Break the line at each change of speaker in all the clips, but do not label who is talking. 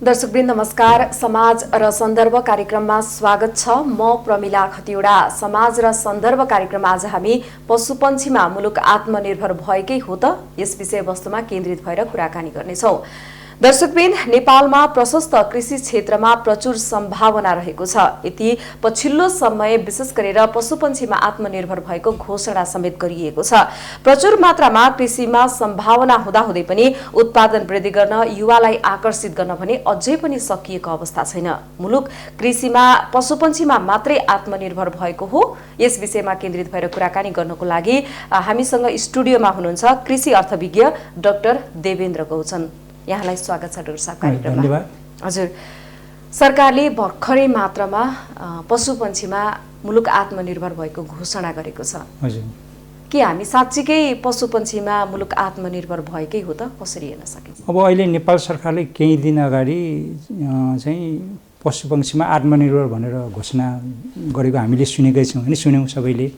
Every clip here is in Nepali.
दर्शकवृन्द नमस्कार। समाज र सन्दर्भ कार्यक्रममा स्वागत छ। म प्रमिला खतिवडा। समाज र सन्दर्भ कार्यक्रम आज हामी पशुपन्छीमा मुलुक आत्मनिर्भर भएकै हो त यस विषयवस्तुमा केन्द्रित भएर कुराकानी गर्नेछौँ। दर्शकवृन्द, नेपालमा प्रशस्त कृषि क्षेत्रमा प्रचुर सम्भावना रहेको छ। यति पछिल्लो समय विशेष गरेर पशुपन्छीमा आत्मनिर्भर भएको घोषणा समेत गरिएको छ। प्रचुर मात्रामा कृषिमा सम्भावना हुँदाहुँदै पनि उत्पादन वृद्धि गर्न, युवालाई आकर्षित गर्न भने अझै पनि सकिएको अवस्था छैन। मुलुक कृषिमा पशुपन्छीमा मात्रै आत्मनिर्भर भएको हो? यस विषयमा केन्द्रित भएर कुराकानी गर्नको लागि हामीसँग स्टुडियोमा हुनुहुन्छ कृषि अर्थविज्ञ डाक्टर देवेन्द्र गौचन। यहाँलाई स्वागत छ डाक्टर साहब कार्यक्रममा।
धन्यवाद।
हजुर, सरकारले भर्खरै मात्रामा पशुपन्छीमा मुलुक आत्मनिर्भर भएको घोषणा गरेको छ।
हजुर,
के हामी साँच्चीकै पशुपन्छीमा मुलुक आत्मनिर्भर भएकै हो त? कसरी हेर्न सकिन्छ?
अब अहिले नेपाल सरकारले केही दिन अगाडि चाहिँ पशुपन्छीमा आत्मनिर्भर भनेर घोषणा गरेको हामीले सुनेकै छौँ, होइन? सुन्यौँ सबैले।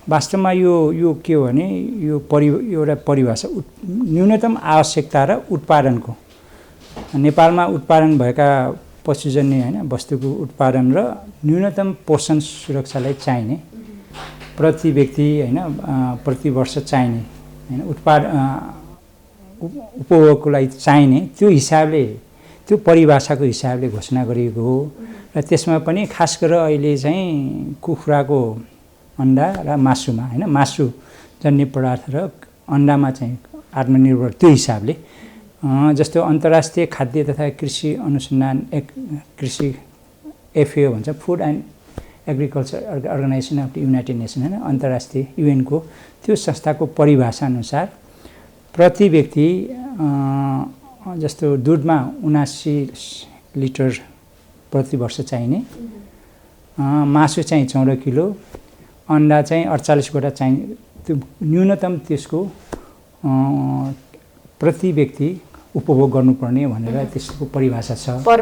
वास्तवमा यो के हो भने यो एउटा परिभाषा न्यूनतम आवश्यकता र उत्पादनको, नेपालमा उत्पादन भएका पशुजन्य होइन वस्तुको उत्पादन र न्यूनतम पोषण सुरक्षालाई चाहिने प्रति व्यक्ति होइन प्रति वर्ष चाहिने होइन उपभोगको लागि चाहिने त्यो हिसाबले, त्यो परिभाषाको हिसाबले घोषणा गरिएको हो। र त्यसमा पनि खास गरेर अहिले चाहिँ कुखुराको अन्डा र मासुमा होइन मासुजन्य पदार्थ र अन्डामा चाहिँ आत्मनिर्भर त्यो हिसाबले जस्तो अन्तर्राष्ट्रिय खाद्य तथा कृषि अनुसन्धान कृषि FAO भन्छ, food and agriculture organisation of the United Nation, होइन? अन्तर्राष्ट्रिय युएनको त्यो संस्थाको परिभाषा अनुसार प्रति व्यक्ति जस्तो दुधमा 79 लिटर प्रति वर्ष चाहिने, मासु चाहिँ 14 किलो, अन्डा चाहिँ 48वटा चाहिने, त्यो न्यूनतम त्यसको प्रति व्यक्ति उपभोग गर्नुपर्ने भनेर त्यसको परिभाषा छ। पर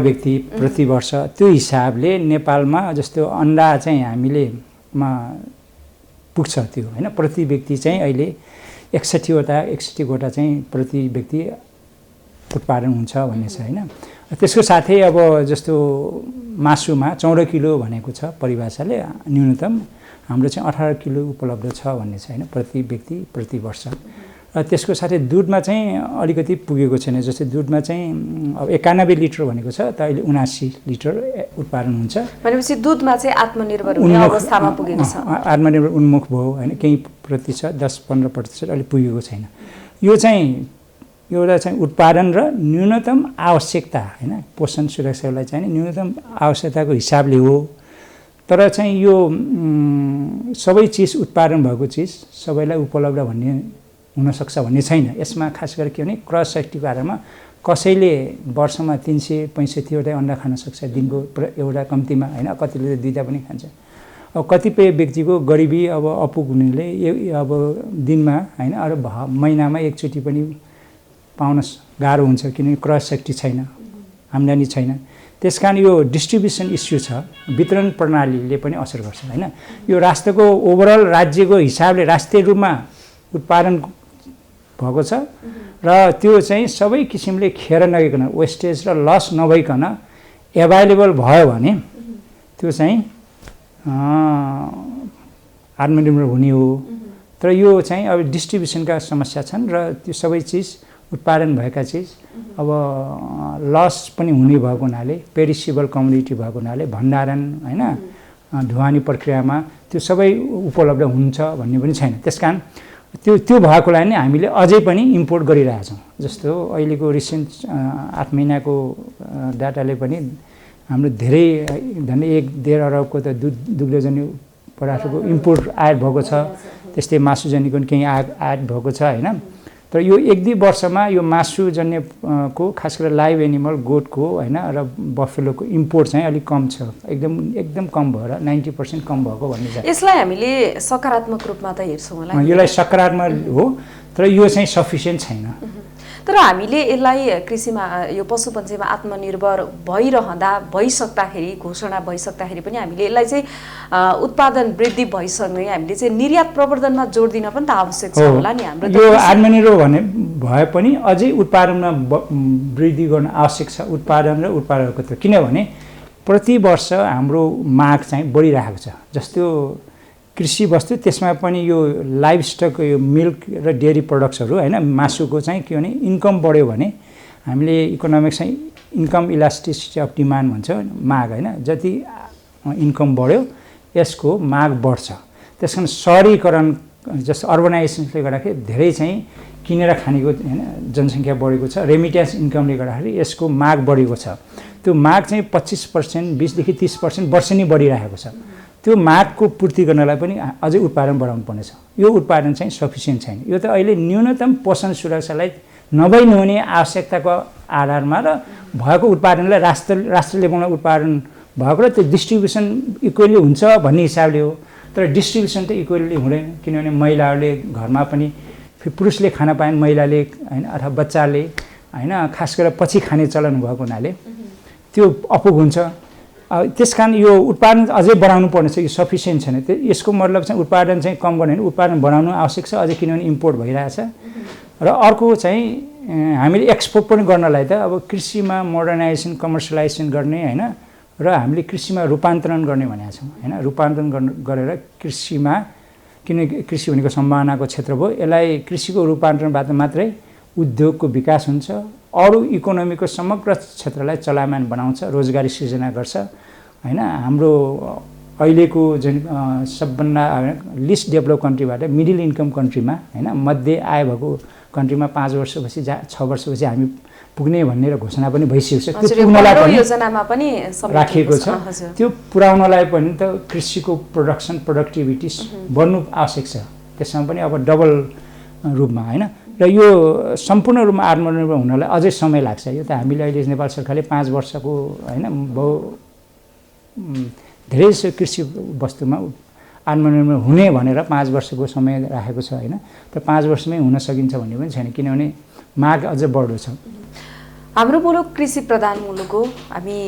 व्यक्ति प्रति वर्ष। त्यो हिसाबले नेपालमा जस्तो अन्डा चाहिँ हामीले पुग्छ त्यो, होइन? प्रति व्यक्ति चाहिँ अहिले 61वटा चाहिँ प्रति व्यक्ति उत्पादन हुन्छ भन्ने छ, होइन? त्यसको साथै अब जस्तो मासुमा 14 किलो भनेको छ परिभाषाले, न्यूनतम हाम्रो चाहिँ 18 किलो उपलब्ध छ भन्ने छ, होइन? प्रति व्यक्ति प्रति वर्ष। र त्यसको साथै दुधमा चाहिँ अलिकति पुगेको छैन। जस्तै दुधमा चाहिँ अब 91 लिटर भनेको छ, त अहिले 79 लिटर उत्पादन हुन्छ।
भनेपछि दुधमा चाहिँ आत्मनिर्भर हुने अवस्थामा पुगेको छ।
आत्मनिर्भर उन्मुख भयो, होइन? केही प्रतिशत 10-15% अहिले पुगेको छैन। यो चाहिँ एउटा चाहिँ उत्पादन र न्यूनतम आवश्यकता, होइन? पोषण सुरक्षालाई चाहिँ न्यूनतम आवश्यकताको हिसाबले हो। तर चाहिँ यो सबै चिज उत्पादन भएको चिज सबैलाई उपलब्ध भन्ने हुनसक्छ भन्ने छैन। यसमा खास गरी के भने क्रस सेक्टिभको आधारमा कसैले वर्षमा 365वटा अन्डा खान सक्छ दिनको एउटा कम्तीमा, होइन? कतिले 2टा पनि खान्छ। अब कतिपय व्यक्तिको गरिबी अब अपुग हुनेले अब दिनमा, होइन, अरू महिनामा एकचोटि पनि पाउन गाह्रो हुन्छ, किनकि क्रस सेक्टी छैन, आम्दानी छैन। त्यसकारण यो डिस्ट्रिब्युसन इस्यु छ, वितरण प्रणालीले पनि असर गर्छ, होइन? यो राष्ट्रको ओभरअल राज्यको हिसाबले राष्ट्रिय रूपमा उत्पादन भएको छ र त्यो चाहिँ सबै किसिमले खेर नगइकन, वेस्टेज र लस नभइकन एभाइलेबल भयो भने त्यो चाहिँ आत्मनिर्भर हुने हो। तर यो चाहिँ अब डिस्ट्रिब्युसनका समस्या छन् र त्यो सबै चिज उत्पादन भएका चिज अब लस पनि हुने भएको हुनाले, पेरिसेबल कमोडिटी भएको हुनाले भण्डारण, होइन, ढुवानी प्रक्रियामा त्यो सबै उपलब्ध हुन्छ भन्ने पनि छैन। त्यसकारण त्यो भएकोलाई नै हामीले अझै पनि इम्पोर्ट गरिरहेछौँ। जस्तो अहिलेको रिसेन्ट 8 महिनाको डाटाले पनि हाम्रो धेरै झन्डै 1.5 अरबको त दुग्धजन्य पदार्थको इम्पोर्ट आयात भएको छ। त्यस्तै मासुजन्यको पनि केही आयात भएको छ, होइन? तर यो 1-2 वर्षमा यो मासुजन्यको खास गरेर लाइभ एनिमल, गोठको, होइन, र बफेलोको इम्पोर्ट चाहिँ अलिक कम छ, एकदम कम भएर 90% कम भएको भन्ने छ।
यसलाई हामीले सकारात्मक रूपमा त हेर्छौँ होला?
यसलाई सकारात्मक हो, तर यो चाहिँ सफिसियन्ट छैन।
तर हामीले यसलाई कृषिमा यो पशुपन्छीमा आत्मनिर्भर भइसक्दाखेरि घोषणा भइसक्दाखेरि पनि हामीले यसलाई चाहिँ उत्पादन वृद्धि भइसक्ने हामीले चाहिँ निर्यात प्रवर्धनमा जोड दिन पनि त आवश्यक छ होला नि हाम्रो
यो आत्मनिर्भर भने भए पनि अझै उत्पादनमा वृद्धि गर्न आवश्यक छ उत्पादन र उत्पादकत्व किनभने प्रति वर्ष हाम्रो माग चाहिँ बढिरहेको छ जस्तो कृषि वस्तु त्यसमा पनि यो लाइभ स्टक यो मिल्क र डेयरी प्रडक्ट्सहरू हैन मासुको चाहिँ के भने इन्कम बढ्यो भने हामीले इकोनोमिक्स चाहिँ इन्कम इलास्टिसिटी अफ डिमान्ड भन्छ माग हैन जति इन्कम बढ्यो यसको माग बढ्छ त्यसकारण शहरीकरण जस्तो अर्बनाइजेसनले गर्दाखेरि धेरै चाहिँ किनेर खानेको हैन जनसङ्ख्या बढेको छ रेमिट्यान्स इन्कमले गर्दाखेरि यसको माग बढेको छ त्यो माग चाहिँ 25% 20 देखि 30% वर्षेनी बढिरहेको छ त्यो मागको पूर्ति गर्नलाई पनि अझै उत्पादन बढाउनु पर्नेछ यो उत्पादन चाहिँ सफिसिएन्ट छैन यो त अहिले न्यूनतम पोषण सुरक्षालाई नहुने आवश्यकताको आधारमा र भएको उत्पादनलाई राष्ट्र लेभलमा उत्पादन भएको र त्यो डिस्ट्रिब्युसन इक्वली हुन्छ भन्ने हिसाबले हो तर डिस्ट्रिब्युसन त इक्वली हुँदैन किनभने महिलाहरूले घरमा पनि पुरुषले खान पाएन महिलाले हैन अथवा बच्चाले हैन खास गरेर पछि खाने चलन भएको हुनाले त्यो अपुग हुन्छ त्यसकारण यो उत्पादन अझै बढाउनु पर्नेछ यो सफिसिएन्ट छैन यसको मतलब चाहिँ उत्पादन चाहिँ कम गर्ने होइन उत्पादन बढाउनु आवश्यक छ अझै किनभने इम्पोर्ट भइरहेछ र अर्को चाहिँ हामीले एक्सपोर्ट पनि गर्नलाई त अब कृषिमा मोडर्नाइजेसन कमर्सियलाइजेसन गर्ने हैन र हामीले कृषिमा रूपान्तरण गर्ने भनेका छौँ हैन रूपान्तरण गरेर कृषिमा किनकि कृषि भनेको सम्भावनाको क्षेत्र भयो यसलाई कृषिको रूपान्तरणबाट मात्रै उद्योगको विकास हुन्छ अरू इकोनोमीको समग्र क्षेत्रलाई चलायमान बनाउँछ रोजगारी सृजना गर्छ हैन हाम्रो अहिलेको जुन सबभन्दा लिस्ट डेभलप कन्ट्रीबाट मिडल इन्कम कन्ट्रीमा हैन मध्य आय भएको कन्ट्रीमा 5 वर्षपछि 6 वर्षपछि हामी पुग्ने भन्ने घोषणा पनि भइसकेको छ त्यो पुग्नलाई पनि
योजनामा पनि
राखिएको छ त्यो पुर्याउनलाई पनि त कृषिको प्रोडक्सन प्रोडक्टिभिटी बढ्नु आवश्यक छ त्यसमा पनि अब डबल रूपमा हैन र यो सम्पूर्ण रूपमा आत्मनिर्भर हुनलाई अझै समय लाग्छ यो त हामीले अहिले नेपाल सरकारले 5 वर्षको हैन धेरै कृषि वस्तुमा आत्मनिर्भर हुने भनेर 5 वर्षको समय राखेको छ हैन तर 5 वर्षमै हुन सकिन्छ भन्ने पनि छैन किनभने माग अझ बढ्दो छ
हाम्रो मुलुक कृषि प्रधान मुलुक हो हामी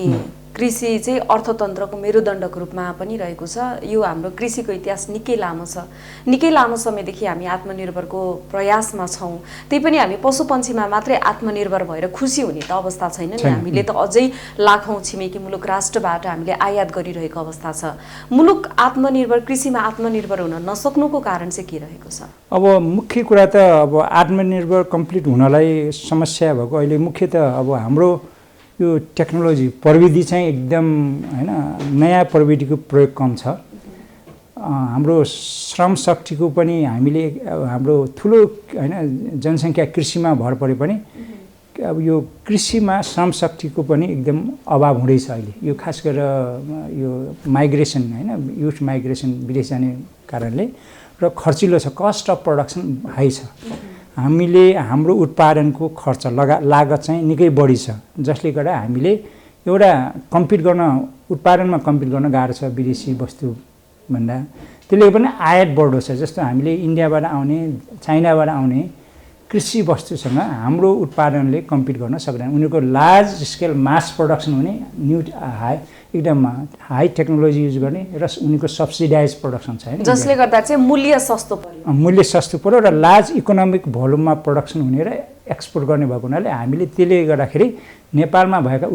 कृषि चाहिँ अर्थतन्त्रको मेरुदण्डको रूपमा पनि रहेको छ यो हाम्रो कृषिको इतिहास निकै लामो छ निकै लामो समयदेखि हामी आत्मनिर्भरको प्रयासमा छौं त्यही पनि हामी पशुपन्छीमा मात्रै आत्मनिर्भर भएर खुसी हुने त अवस्था छैन नि हामीले त अझै लाखौं छिमेकी मुलुक राष्ट्रबाट हामीले आयात गरिरहेको अवस्था छ मुलुक आत्मनिर्भर कृषिमा आत्मनिर्भर हुन नसक्नुको कारण चाहिँ के रहेको छ
अब मुख्य कुरा त अब आत्मनिर्भर कम्प्लिट हुनलाई समस्या भएको अहिले मुख्य त अब हाम्रो यो टेक्नोलोजी प्रविधि चाहिँ एकदम हैन नयाँ प्रविधिको प्रयोग कम छ हाम्रो श्रम शक्तिको पनि हामीले हाम्रो ठुलो हैन जनसङ्ख्या कृषिमा भर परे पनि अब यो कृषिमा श्रम शक्तिको पनि एकदम अभाव हुँदैछ अहिले यो खास गरेर यो माइग्रेसन हैन युथ माइग्रेसन विदेश जाने कारणले र खर्चिलो छ कस्ट अफ प्रोडक्सन हाई छ हामीले हाम्रो उत्पादनको खर्च लागत चाहिँ निकै बढी छ जसले गर्दा हामीले एउटा कम्पिट गर्न उत्पादनमा कम्पिट गर्न गाह्रो छ विदेशी वस्तु भन्दा त्यसले पनि आयात बढ्दो छ जस्तो हामीले इन्डियाबाट आउने चाइनाबाट आउने कृषि वस्तुसँग हाम्रो उत्पादनले कम्पिट गर्न सक्दैन उनीहरुको लार्ज स्केल मास प्रोडक्सन हुने न्यू एकदम हाई टेक्नोलोजी युज गर्ने र उनीको सब्सिडाइज प्रोडक्सन छ
जसले गर्दा चाहिँ मूल्य सस्तो पर्यो र लार्ज इकोनोमिक भोल्युममा प्रोडक्सन हुने र एक्सपोर्ट गर्ने भएको हुनाले हामीले त्यसले गर्दाखेरि नेपालमा भएका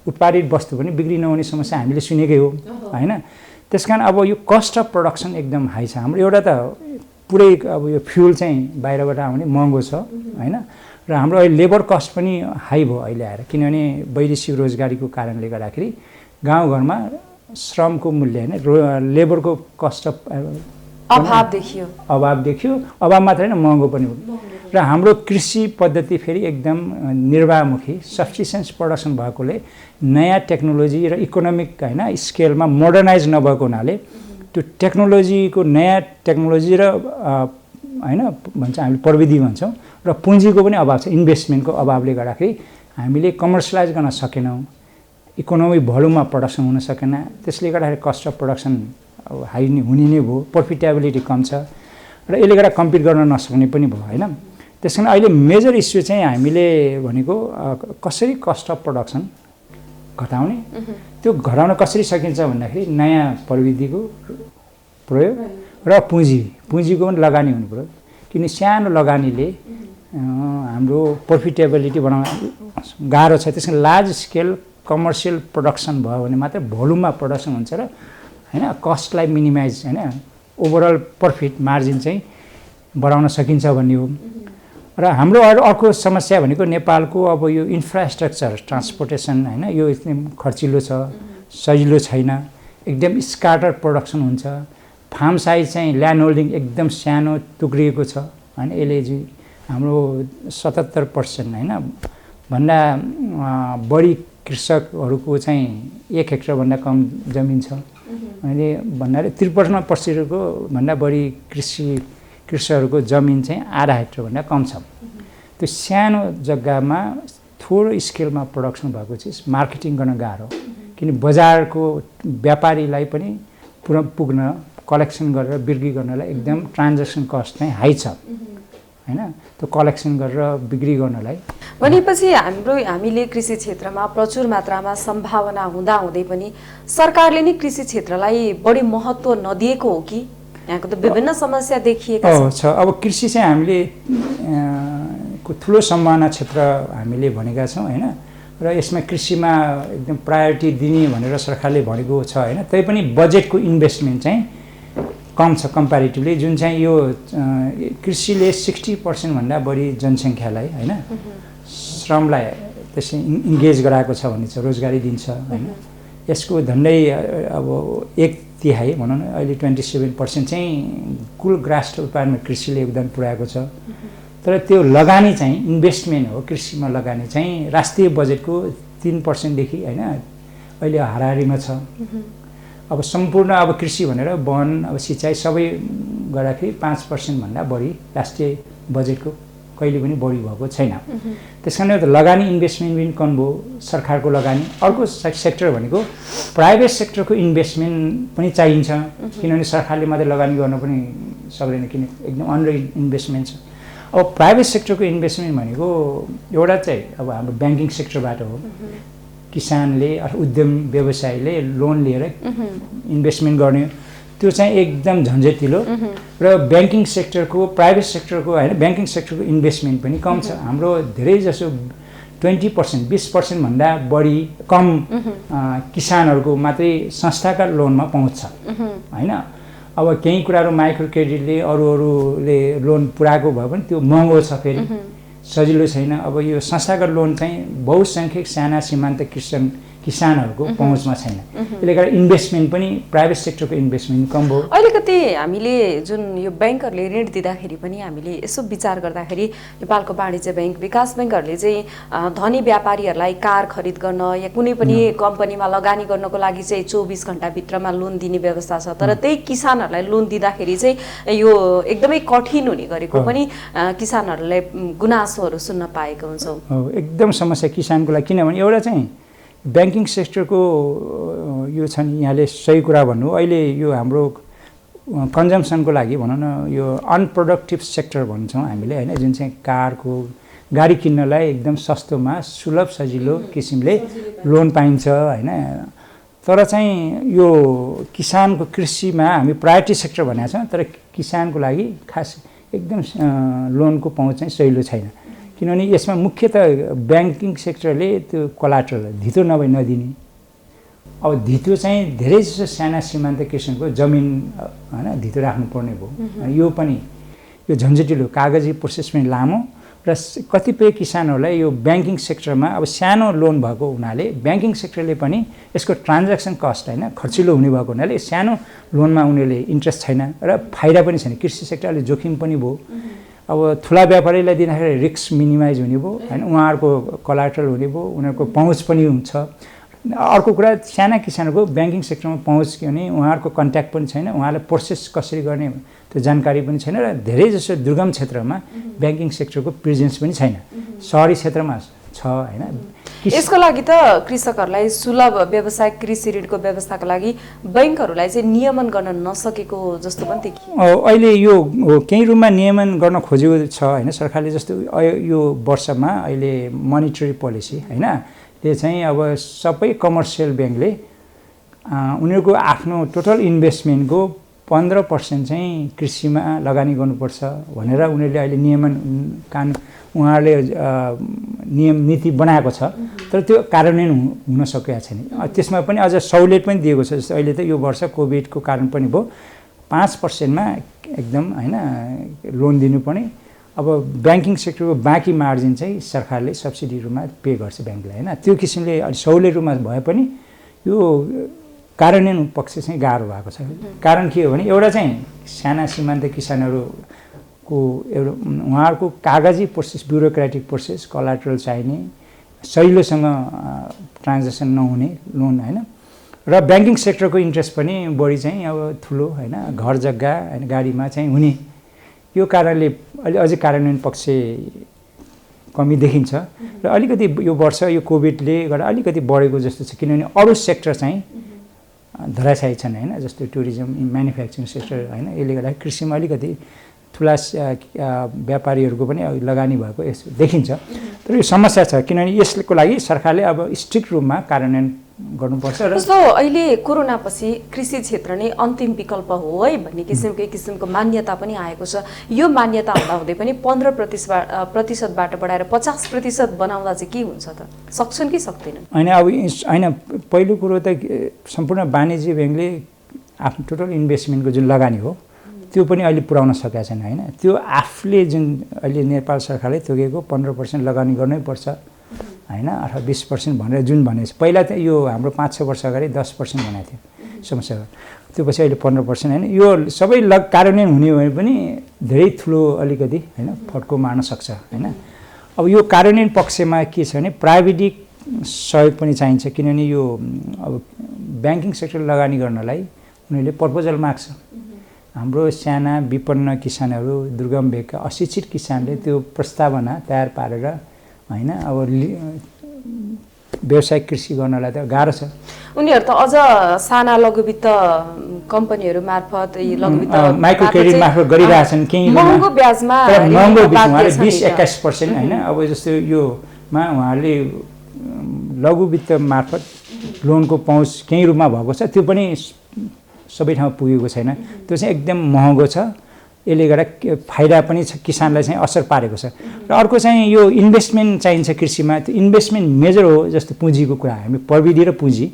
उत्पादित वस्तु पनि बिक्री नहुने समस्या हामीले सुनेकै हो हैन त्यसकारण अब यो कस्ट अफ प्रोडक्सन एकदम हाई छ हाम्रो एउटा त पुरै अब यो फ्युल चाहिँ बाहिरबाट आउने महँगो छ हैन र हाम्रो अहिले लेबर कस्ट पनि हाई भयो अहिले आएर किनभने वैदेशिक रोजगारीको कारणले गर्दाखेरि गाउँघरमा श्रमको मूल्य हैन लेबरको कस्ट अफ अभाव देखियो अभाव मात्र हैन महँगो पनि हो र हाम्रो कृषि पद्धति फेरि एकदम निर्वाहमुखी सब्सिस्टेन्स प्रोडक्सन भएकोले नयाँ टेक्नोलोजी र इकोनोमिक हैन स्केलमा मोडर्नाइज नभएको हुनाले त्यो टेक्नोलोजीको नयाँ टेक्नोलोजी र हैन भन्छ हामीले प्रविधि भन्छौं र पुँजीको पनि अभाव छ इन्भेस्टमेन्टको अभावले गर्दाखेरि हामीले कमर्सियलाइज गर्न सकेनौं इकोनोमिक भोल्युममा प्रोडक्सन हुन सकेन त्यसले गर्दाखेरि कस्ट अफ प्रोडक्सन अब हाई हुने नै भयो प्रफिटेबिलिटी कम छ र यसले गर्दा कम्पिट गर्न नसक्ने पनि भयो हैन
त्यस कारण अहिले मेजर इस्यु चाहिँ हामीले भनेको कसरी कस्ट अफ प्रोडक्सन घटाउने, त्यो घटाउन कसरी सकिन्छ भन्दाखेरि नयाँ प्रविधिको प्रयोग र पुँजीको पनि लगानी हुनु पर्यो। किन सानो लगानीले हाम्रो प्रफिटेबिलिटी बनाउन गाह्रो छ। त्यस कारण लार्ज स्केल कमर्सियल प्रोडक्सन भयो भने मात्रै भोल्युममा प्रोडक्सन हुन्छ र हैन कस्टलाई मिनिमाइज हैन ओभरअल प्रफिट मार्जिन चाहिँ बढाउन सकिन्छ भन्ने हो। र हाम्रो अर्को समस्या भनेको नेपालको अब यो इन्फ्रास्ट्रक्चर ट्रान्सपोर्टेसन हैन यो एकदम खर्चिलो छ, सजिलो छैन, एकदम स्काटर प्रोडक्सन हुन्छ। फार्म साइज चाहिँ ल्यान्ड होल्डिङ एकदम सानो टुक्रिएको छ हैन। यसले चाहिँ हाम्रो 77% हैन भन्दा बढी कृषकहरूको चाहिँ 1 हेक्टरभन्दा कम जमिन छ। अहिले भन्नाले 53%को भन्दा बढी कृषकहरूको जमिन चाहिँ आधा हेक्टरभन्दा कम छ। त्यो सानो जग्गामा थोरै स्केलमा प्रोडक्सन भएको चिज मार्केटिङ गर्न गाह्रो, किन बजारको व्यापारीलाई पनि पुग्न कलेक्सन गरेर बिक्री गर्नलाई एकदम ट्रान्ज्याक्सन कस्ट चाहिँ हाई छ हैन। त्यो कलेक्सन गरेर बिक्री गर्नलाई
भनेपछि हामीले कृषि क्षेत्रमा प्रचुर मात्रामा सम्भावना हुँदाहुँदै पनि सरकारले नै कृषि क्षेत्रलाई बढी महत्त्व नदिएको हो कि? यहाँको त विभिन्न समस्या देखिएका
छ। अब कृषि चाहिँ हामीले को ठुलो सम्भावना क्षेत्र हामीले भनेका छौँ हैन। र यसमा कृषिमा एकदम प्रायोरिटी दिने भनेर सरकारले भनेको छ हैन। तैपनि बजेटको इन्भेस्टमेन्ट चाहिँ कम छ कम्प्यारिटिभली। जुन चाहिँ यो कृषिले 60% भन्दा बढी जनसङ्ख्यालाई हैन श्रमलाई त्यसै इन्गेज गराएको छ भन्ने छ, रोजगारी दिन्छ हैन। यसको झन्डै अब 1/3 भनौँ न अहिले 27% चाहिँ कुल राष्ट्र उत्पादनमा कृषिले योगदान पुर्याएको छ। तर त्यो लगानी चाहिँ इन्भेस्टमेन्ट हो, कृषिमा लगानी चाहिँ राष्ट्रिय बजेटको 3% देखि हैन अहिले हाराहारीमा छ। अब सम्पूर्ण अब कृषि भनेर वन अब सिँचाइ सबै गर्दाखेरि 5% भन्दा बढी राष्ट्रिय बजेटको कहिले पनि बढी भएको छैन। त्यसकारणले लगानी इन्भेस्टमेन्ट पनि कम भयो सरकारको लगानी। अर्को सेक्टर भनेको प्राइभेट सेक्टरको इन्भेस्टमेन्ट पनि चाहिन्छ, किनभने सरकारले मात्रै लगानी गर्न पनि सक्दैन, किन एकदम अन्डर इन्भेस्टमेन्ट छ। अब प्राइभेट सेक्टरको इन्भेस्टमेन्ट भनेको एउटा चाहिँ अब हाम्रो ब्याङ्किङ सेक्टरबाट हो। किसानले अथवा उद्यम व्यवसायले लोन लिएर इन्भेस्टमेन्ट गर्ने, त्यो चाहिँ एकदम झन्झटिलो। र ब्याङ्किङ सेक्टरको प्राइभेट सेक्टरको हैन ब्याङ्किङ सेक्टरको इन्भेस्टमेन्ट पनि कम छ। हाम्रो धेरै जसो 20% भन्दा बढी कम किसानहरूको मात्रै संस्थागत लोनमा पहुँच छ हैन। अब केही कुराहरू माइक्रो क्रेडिटले अरूले लोन पुऱ्याएको भए पनि त्यो महँगो छ, फेरि सजिलो छैन। अब यो संस्थागत लोन चाहिँ बहुसङ्ख्यक साना सीमान्त किसानहरूको पहुँचमा छैन। त्यसले गर्दा इन्भेस्टमेन्ट पनि प्राइभेट सेक्टरको इन्भेस्टमेन्ट कम भयो।
अलिकति हामीले जुन यो ब्याङ्कहरूले ऋण दिँदाखेरि पनि हामीले यसो विचार गर्दाखेरि नेपालको वाणिज्य ब्याङ्क, विकास ब्याङ्कहरूले चाहिँ धनी व्यापारीहरूलाई कार खरिद गर्न या कुनै पनि कम्पनीमा लगानी गर्नको लागि चाहिँ 24 घण्टाभित्रमा लोन दिने व्यवस्था छ। तर त्यही किसानहरूलाई लोन दिँदाखेरि चाहिँ यो एकदमै कठिन हुने गरेको पनि किसानहरूले गुनासोहरू सुन्न पाएको हुन्छौँ।
एकदम समस्या किसानको लागि, किनभने एउटा चाहिँ ब्याङ्किङ सेक्टरको यो छ नि, यहाँले सही कुरा भन्नु। अहिले यो हाम्रो कन्जम्सनको लागि भनौँ न यो अनप्रोडक्टिभ सेक्टर भन्छौँ हामीले हैन, जुन चाहिँ कारको गाडी किन्नलाई एकदम सस्तोमा सुलभ सजिलो किसिमले लोन पाइन्छ हैन। तर चाहिँ यो किसानको कृषिमा हामी प्रायोरिटी सेक्टर भनेका छौँ, तर किसानको लागि खास एकदम लोनको पहुँच चाहिँ सहिलो छैन। किनभने यसमा मुख्यतः ब्याङ्किङ सेक्टरले त्यो कोलाट्रल धितो नभई नदिने। अब धितो चाहिँ धेरै जसो साना सीमान्त किसानको जमिन हैन धितो राख्नुपर्ने भयो। यो पनि यो झन्झटिलो कागजी प्रोसेस पनि लामो र कतिपय किसानहरूलाई यो ब्याङ्किङ सेक्टरमा अब सानो लोन भएको हुनाले ब्याङ्किङ सेक्टरले पनि यसको ट्रान्ज्याक्सन कस्ट हैन खर्चिलो हुने भएको हुनाले सानो लोनमा उनीहरूले इन्ट्रेस्ट छैन र फाइदा पनि छैन। कृषि सेक्टरले जोखिम पनि भयो। अब ठुला व्यापारीलाई दिँदाखेरि रिस्क मिनिमाइज हुने भयो हैन, उहाँहरूको कोलाट्रल हुने भयो, उनीहरूको पहुँच पनि हुन्छ। अर्को कुरा साना किसानहरूको ब्याङ्किङ सेक्टरमा पहुँच के भने उहाँहरूको कन्ट्याक्ट पनि छैन, उहाँलाई प्रोसेस कसरी गर्ने त्यो जानकारी पनि छैन र धेरै जसो दुर्गम क्षेत्रमा ब्याङ्किङ सेक्टरको प्रेजेन्स पनि छैन। सहरी क्षेत्रमा छ हैन।
यसको लागि त कृषकहरूलाई सुलभ व्यावसायिक कृषि ऋणको व्यवस्थाको लागि बैंकहरूलाई चाहिँ नियमन गर्न नसकेको जस्तो पनि देखियो।
अहिले यो केही रूपमा नियमन गर्न खोजेको छ होइन सरकारले। जस्तो यो वर्षमा अहिले मोनिटरी पोलिसी होइन ले चाहिँ अब सबै कमर्सियल ब्याङ्कले उनीहरूको आफ्नो टोटल इन्भेस्टमेन्टको 15% चाहिँ कृषिमा लगानी गर्नुपर्छ भनेर उनीहरूले अहिले नियमन उहाँहरूले नियम नीति बनाएको छ। तर त्यो कार्यान्वयन हुन सकेको छैन। त्यसमा पनि अझ सहुलियत पनि दिएको छ। जस्तो अहिले त यो वर्ष कोभिडको कारण पनि भयो 5%मा एकदम होइन लोन दिनुपर्ने। अब ब्याङ्किङ सेक्टरको बाँकी मार्जिन चाहिँ सरकारले सब्सिडी रूपमा पे गर्छ ब्याङ्कलाई होइन। त्यो किसिमले अलि सहुलियत रूपमा भए पनि यो कार्यान्वयन पक्ष चाहिँ गाह्रो भएको छ। कारण के हो भने एउटा चाहिँ साना सीमान्त किसानहरूको एउटा उहाँहरूको कागजी प्रोसेस ब्युरोक्रेटिक प्रोसेस कोलाट्रल चाहिने सहिलोसँग ट्रान्जेक्सन नहुने लोन होइन र ब्याङ्किङ सेक्टरको इन्ट्रेस्ट पनि बढी चाहिँ अब ठुलो होइन घर जग्गा होइन गाडीमा चाहिँ हुने। यो कारणले अझै कार्यान्वयन पक्ष कमी देखिन्छ र अलिकति यो वर्ष यो कोभिडले गर्दा अलिकति बढेको जस्तो छ। किनभने अरू सेक्टर चाहिँ धराशायी छन् होइन जस्तो टुरिज्म म्यानुफ्याक्चरिङ सेक्टर होइन। यसले गर्दा कृषिमा अलिकति ठुला व्यापारीहरूको पनि लगानी भएको यस्तो देखिन्छ। तर यो समस्या छ किनभने यसको लागि सरकारले अब स्ट्रिक्ट रूपमा कार्यान्वयन गर्नुपर्छ। र
जस्तो अहिले कोरोनापछि कृषि क्षेत्र नै अन्तिम विकल्प हो है भन्ने किसिमको मान्यता पनि आएको छ। यो मान्यता हुँदाहुँदै पनि 15% बढाएर 50% बनाउँदा चाहिँ के हुन्छ त? सक्छन् कि सक्दैनन्?
होइन अब होइन पहिलो कुरो त सम्पूर्ण वाणिज्य ब्याङ्कले आफ्नो टोटल इन्भेस्टमेन्टको जुन लगानी हो त्यो पनि अहिले पुर्याउन सकेका छैन होइन। त्यो आफूले जुन अहिले नेपाल सरकारले तोकेको 15% लगानी गर्नै पर्छ होइन अथवा 20% भनेर जुन भनेको छ। पहिला त यो हाम्रो 5-6 वर्ष अगाडि 10% भनेको थियो समस्या। त्यो पछि अहिले 15% होइन। यो सबै कार्यान्वयन हुने भए पनि धेरै ठुलो अलिकति होइन फड्को मार्न सक्छ होइन। अब यो कार्यान्वयन पक्षमा के छ भने प्राविधिक सहयोग पनि चाहिन्छ। किनभने यो अब ब्याङ्किङ सेक्टर लगानी गर्नलाई उनीहरूले प्रपोजल माग्छ। हाम्रो साना विपन्न किसानहरू दुर्गम भेगका अशिक्षित किसानले त्यो प्रस्तावना तयार पारेर होइन अब व्यावसायिक कृषि गर्नलाई त गाह्रो छ।
उनीहरू त अझ साना लघुवित्त कम्पनीहरू मार्फत
माइक्रो क्रेडिट मार्फत गरिरहेछन्। केही
महँगो ब्याजमा
20-21% होइन। अब जस्तो योमा उहाँहरूले लघुवित्त मार्फत लोनको पहुँच केही रूपमा भएको छ। त्यो पनि सबै ठाउँमा पुगेको छैन। त्यो चाहिँ एकदम महँगो छ। यसले गर्दा फाइदा पनि छ किसानलाई चाहिँ असर पारेको छ। र अर्को चाहिँ यो इन्भेस्टमेन्ट चाहिन्छ कृषिमा। त्यो इन्भेस्टमेन्ट मेजर हो जस्तो पुँजीको कुरा हामी प्रविधि र पुँजी।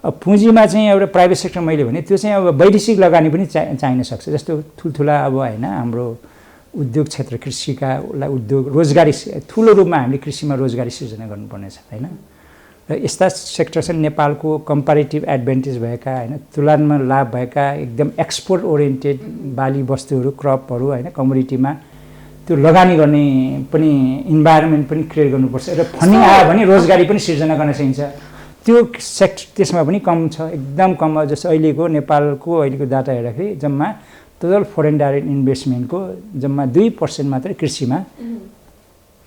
अब पुँजीमा चाहिँ एउटा प्राइभेट सेक्टर मैले भने त्यो चाहिँ अब वैदेशिक लगानी पनि चाहिन सक्छ। जस्तो ठुल्ठुला अब होइन हाम्रो उद्योग क्षेत्र कृषिका उद्योग रोजगारी ठुलो रूपमा हामीले कृषिमा रोजगारी सृजना गर्नुपर्नेछ होइन। र यस्ता सेक्टर छन् नेपालको कम्पारेटिभ एडभान्टेज भएका होइन तुलनामा लाभ भएका एकदम एक्सपोर्ट ओरिएन्टेड बाली वस्तुहरू क्रपहरू होइन कमोडिटीमा त्यो लगानी गर्ने पनि इन्भाइरोमेन्ट पनि क्रिएट गर्नुपर्छ। र फन्डिङ आयो भने रोजगारी पनि सिर्जना गर्न सकिन्छ। त्यो सेक्टर त्यसमा पनि कम छ एकदम कम। जस्तो अहिलेको नेपालको अहिलेको डाटा हेर्दाखेरि जम्मा टोटल फरेन डाइरेक्ट इन्भेस्टमेन्टको जम्मा 2% मात्रै कृषिमा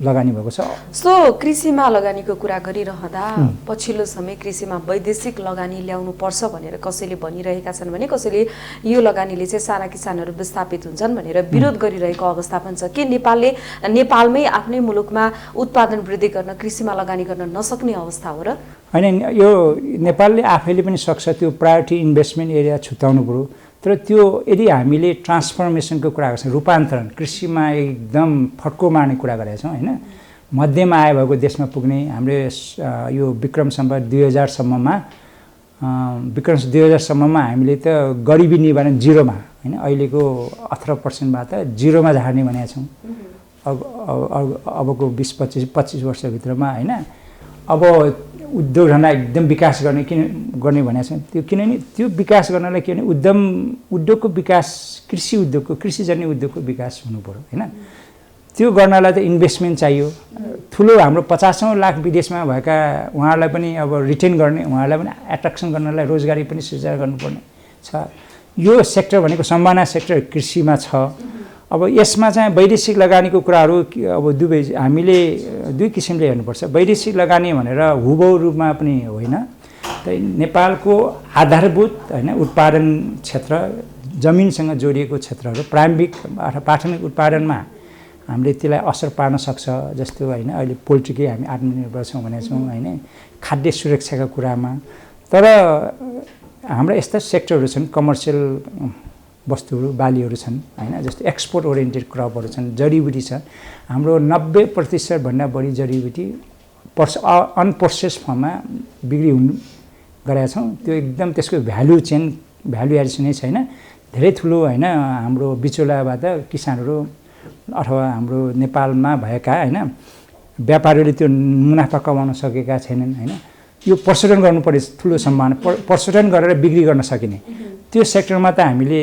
लगानी भएको छ।
सो कृषिमा लगानीको कुरा गरिरहँदा पछिल्लो समय कृषिमा वैदेशिक लगानी ल्याउनु पर्छ भनेर कसैले भनिरहेका छन् भने कसैले यो लगानीले चाहिँ साना किसानहरू विस्थापित हुन्छन् भनेर विरोध गरिरहेको अवस्था पनि छ। के नेपालमै आफ्नै मुलुकमा उत्पादन वृद्धि गर्न कृषिमा लगानी गर्न नसक्ने अवस्था हो र?
होइन यो नेपालले आफैले पनि सक्छ। त्यो प्रायोरिटी इन्भेस्टमेन्ट एरिया छुट्याउनु पर्यो। तर त्यो यदि हामीले ट्रान्सफर्मेसनको कुरा गर्छौँ रूपान्तरण कृषिमा एकदम फड्को मार्ने कुरा गरेका छौँ होइन। मध्यम आय भएको देशमा पुग्ने हाम्रो यो विक्रम सम्वत 2000सम्ममा विक्रम 2000सम्ममा हामीले त गरिबी निवारण 0मा होइन अहिलेको 18%बाट 0मा झार्ने भनेका छौँ। अबको 20-25 वर्षभित्रमा होइन। अब उद्योग धन्दा एकदम विकास गर्ने भनेको छ। त्यो किनभने त्यो विकास गर्नलाई के भने उद्योगको विकास कृषि उद्योगको कृषिजन्य उद्योगको विकास हुनु पर्यो होइन। त्यो गर्नलाई त इन्भेस्टमेन्ट चाहियो। ठुलो हाम्रो 50औं लाख विदेशमा भएका उहाँहरूलाई पनि अब रिटेन गर्ने उहाँहरूलाई पनि एट्र्याक्सन गर्नलाई रोजगारी पनि सृजना गर्नुपर्ने छ। यो सेक्टर भनेको सम्भावना सेक्टर कृषिमा छ। अब यसमा चाहिँ वैदेशिक लगानीको कुराहरू अब हामीले दुई किसिमले हेर्नुपर्छ। वैदेशिक लगानी भनेर हुबहु रूपमा पनि होइन, नेपालको आधारभूत होइन उत्पादन क्षेत्र, जमिनसँग जोडिएको क्षेत्रहरू प्रारम्भिक प्राथमिक उत्पादनमा हामीले त्यसलाई असर पार्न सक्छ। जस्तो होइन अहिले पोल्ट्रीकै हामी आत्मनिर्भर छौँ भनेको छौँ होइन, खाद्य सुरक्षाको कुरामा। तर हाम्रा यस्ता सेक्टरहरू छन्, कमर्सियल वस्तुहरू बालीहरू छन् होइन, जस्तो एक्सपोर्ट ओरिएन्टेड क्रपहरू छन्, जडीबुटी छ। हाम्रो 90% भन्दा बढी जडीबुटी अनप्रोसेस फर्ममा बिक्री गरेका छौँ। त्यो एकदम त्यसको भ्यालु चेन, भ्यालु एडिसनै छैन। धेरै ठुलो होइन हाम्रो बिचौलाबाट किसानहरू अथवा हाम्रो नेपालमा भएका होइन व्यापारीहरूले त्यो मुनाफा कमाउन सकेका छैनन् होइन। यो प्रशोधन गर्नुपर्ने ठुलो सम्भावना, प्रशोधन गरेर बिक्री गर्न सकिने त्यो सेक्टरमा त हामीले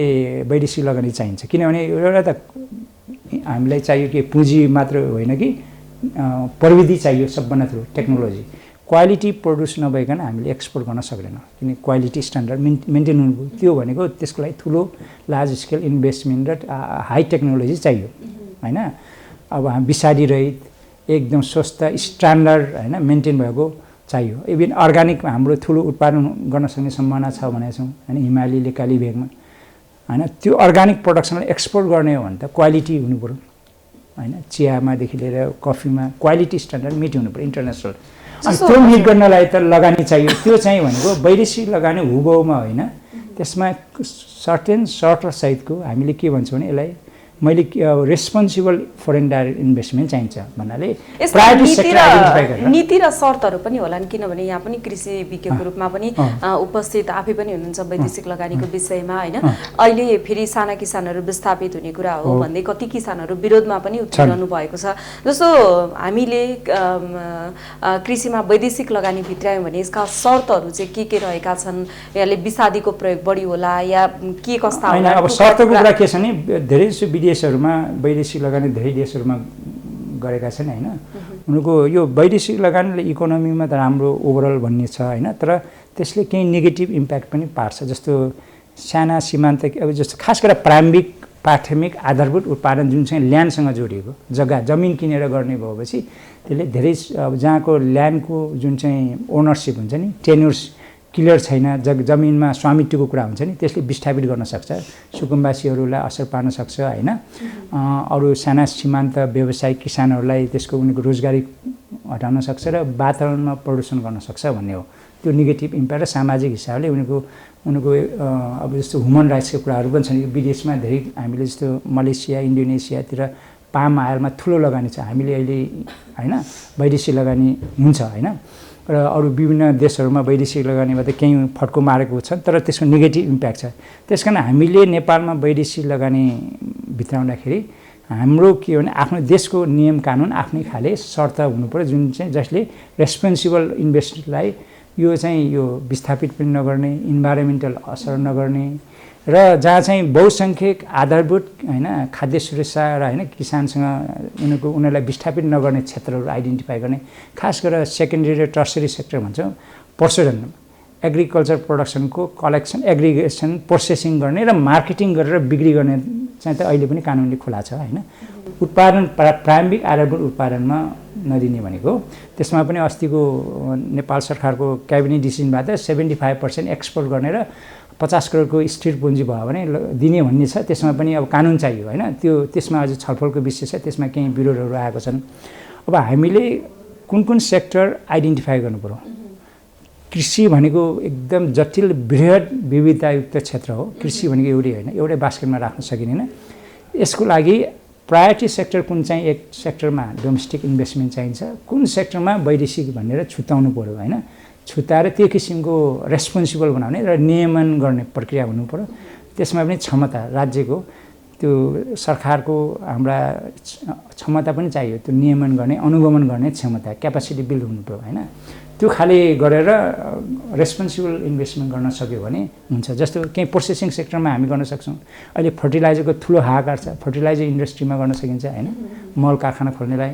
वैदेशिक लगानी चाहिन्छ। किनभने एउटा त हामीलाई चाहियो कि पुँजी मात्र होइन कि प्रविधि चाहियो, सबभन्दा ठुलो टेक्नोलोजी। क्वालिटी प्रड्युस नभइकन हामीले एक्सपोर्ट गर्न सक्दैनौँ, किन क्वालिटी स्ट्यान्डर्ड मेन्टेन हुनु। त्यो भनेको त्यसको लागि ठुलो लार्ज स्केल इन्भेस्टमेन्ट र हाई टेक्नोलोजी चाहियो होइन। अब हामी विषादी रहित एकदम स्वस्थ स्ट्यान्डर्ड होइन मेन्टेन भएको चाहियो। इभन अर्ग्यानिक हाम्रो ठुलो उत्पादन गर्न सक्ने सम्भावना छ भनेको छौँ होइन, हिमाली लेकाली भेगमा होइन। त्यो अर्ग्यानिक प्रोडक्सनलाई एक्सपोर्ट गर्ने हो भने त क्वालिटी हुनु पऱ्यो होइन। चियामादेखि लिएर कफीमा क्वालिटी स्ट्यान्डर्ड मिट हुनु पऱ्यो इन्टरनेसनल। अनि त्यो मिट गर्नलाई त लगानी चाहियो। त्यो चाहिँ भनेको वैदेशिक लगानी हुबहुमा होइन, त्यसमा सर्टेन सर्ट सहितको हामीले के भन्छौँ भने यसलाई मैले रेस्पोन्सिबल फरेन डाइरेक्ट इन्भेस्टमेन्ट चाहिन्छ भन्नाले
नीति र शर्तहरू पनि होलान्। किनभने यहाँ पनि कृषि विज्ञको रूपमा पनि उपस्थित आफै पनि हुनुहुन्छ वैदेशिक लगानीको विषयमा होइन। अहिले फेरि साना किसानहरू विस्थापित हुने कुरा हो भन्दै कति किसानहरू विरोधमा पनि उत्रिरहनु भएको छ। जस्तो हामीले कृषिमा वैदेशिक लगानी भित्रायौँ भने यसका शर्तहरू चाहिँ के रहेका छन्? यसले विषादीको प्रयोग बढी होला या के कस्ता होला?
अब शर्तको कुरा के छ भने धेरै देशहरूमा वैदेशिक लगानी धेरै देशहरूमा गरेका छन् होइन। उनको यो वैदेशिक लगानीले इकोनोमीमा त राम्रो ओभरअल भन्ने छ होइन, तर त्यसले केही नेगेटिभ इम्प्याक्ट पनि पार्छ। जस्तो साना सीमान्त अब जस्तो खास गरेर प्राथमिक आधारभूत उत्पादन जुन चाहिँ ल्यान्डसँग जोडिएको जमिन किनेर गर्ने भएपछि त्यसले धेरै अब जहाँको ल्यान्डको जुन चाहिँ ओनरसिप हुन्छ नि, टेन्युर्स क्लियर छैन, जमिनमा स्वामित्वको कुरा हुन्छ नि, त्यसले विस्थापित गर्न सक्छ, सुकुम्बासीहरूलाई असर पार्न सक्छ होइन। अरू साना सीमान्त व्यवसायिक किसानहरूलाई त्यसको उनीको रोजगारी हटाउन सक्छ र वातावरणमा प्रदूषण गर्न सक्छ भन्ने हो। त्यो नेगेटिभ इम्प्याक्ट र सामाजिक हिसाबले उनीको अब जस्तो ह्युमन राइट्सको कुराहरू पनि छन्। विदेशमा धेरै हामीले जस्तो मलेसिया इन्डोनेसियातिर पाम आयलमा ठुलो लगानी छ। हामीले अहिले होइन वैदेशिक लगानी हुन्छ होइन, र अरू विभिन्न देशहरूमा वैदेशिक लगानीबाट केही फड्को मारेको छ, तर त्यसको नेगेटिभ इम्प्याक्ट छ। त्यस कारण हामीले नेपालमा वैदेशिक लगानी भित्राउँदाखेरि हाम्रो के हो भने आफ्नो देशको नियम कानुन आफ्नै खाले शर्त हुनुपऱ्यो, जुन चाहिँ जसले रेस्पोन्सिबल इन्भेस्टलाई यो चाहिँ यो विस्थापित पनि नगर्ने, इन्भाइरोमेन्टल असर नगर्ने र जहाँ चाहिँ बहुसङ्ख्यक आधारभूत होइन खाद्य सुरक्षा र होइन किसानसँग उनीहरूलाई विस्थापित नगर्ने क्षेत्रहरू आइडेन्टिफाई गर्ने। खास गरेर सेकेन्डरी र टर्सरी सेक्टर भन्छौँ, प्रशोधन एग्रिकल्चर प्रोडक्सनको कलेक्सन, एग्रिगेसन, प्रोसेसिङ गर्ने र मार्केटिङ गरेर बिक्री गर्ने चाहिँ त अहिले पनि कानुनले खुला छ होइन। उत्पादन प्रारम्भिक आधारभूत उत्पादनमा नदिने भनेको त्यसमा पनि अस्तिको नेपाल सरकारको क्याबिनेट डिसिजनबाट 75% एक्सपोर्ट गर्ने र 50 करोडको स्थिर पुँजी भयो भने दिने भन्ने छ। त्यसमा पनि अब कानुन चाहियो होइन। त्यसमा अझ छलफलको विषय छ, त्यसमा केही विरोधहरू आएको छन्। अब हामीले कुन सेक्टर आइडेन्टिफाई गर्नु पर्यो। कृषि भनेको एकदम जटिल बृहत विविधतायुक्त क्षेत्र हो। कृषि भनेको एउटै होइन, एउटै बास्केटमा राख्न सकिँदैन। यसको लागि प्रायोरिटी सेक्टर कुन चाहिँ एक सेक्टरमा डोमेस्टिक इन्भेस्टमेन्ट चाहिन्छ, कुन सेक्टरमा वैदेशिक भनेर छुट्याउनु पर्यो होइन। छुट्याएर त्यो किसिमको रेस्पोन्सिबल बनाउने र नियमन गर्ने प्रक्रिया हुनु पर्यो। त्यसमा पनि क्षमता राज्यको त्यो सरकारको हाम्रा क्षमता पनि चाहियो, त्यो नियमन गर्ने अनुगमन गर्ने क्षमता क्यापासिटी बिल्ड हुनु पर्यो होइन। त्यो खाली गरेर रेस्पोन्सिबल इन्भेस्टमेन्ट गर्न सक्यो भने हुन्छ। जस्तो केही प्रोसेसिङ सेक्टरमा हामी गर्न सक्छौँ। अहिले फर्टिलाइजरको ठुलो हाहाकार छ, फर्टिलाइजर इन्डस्ट्रीमा गर्न सकिन्छ होइन, मल कारखाना खोल्नेलाई।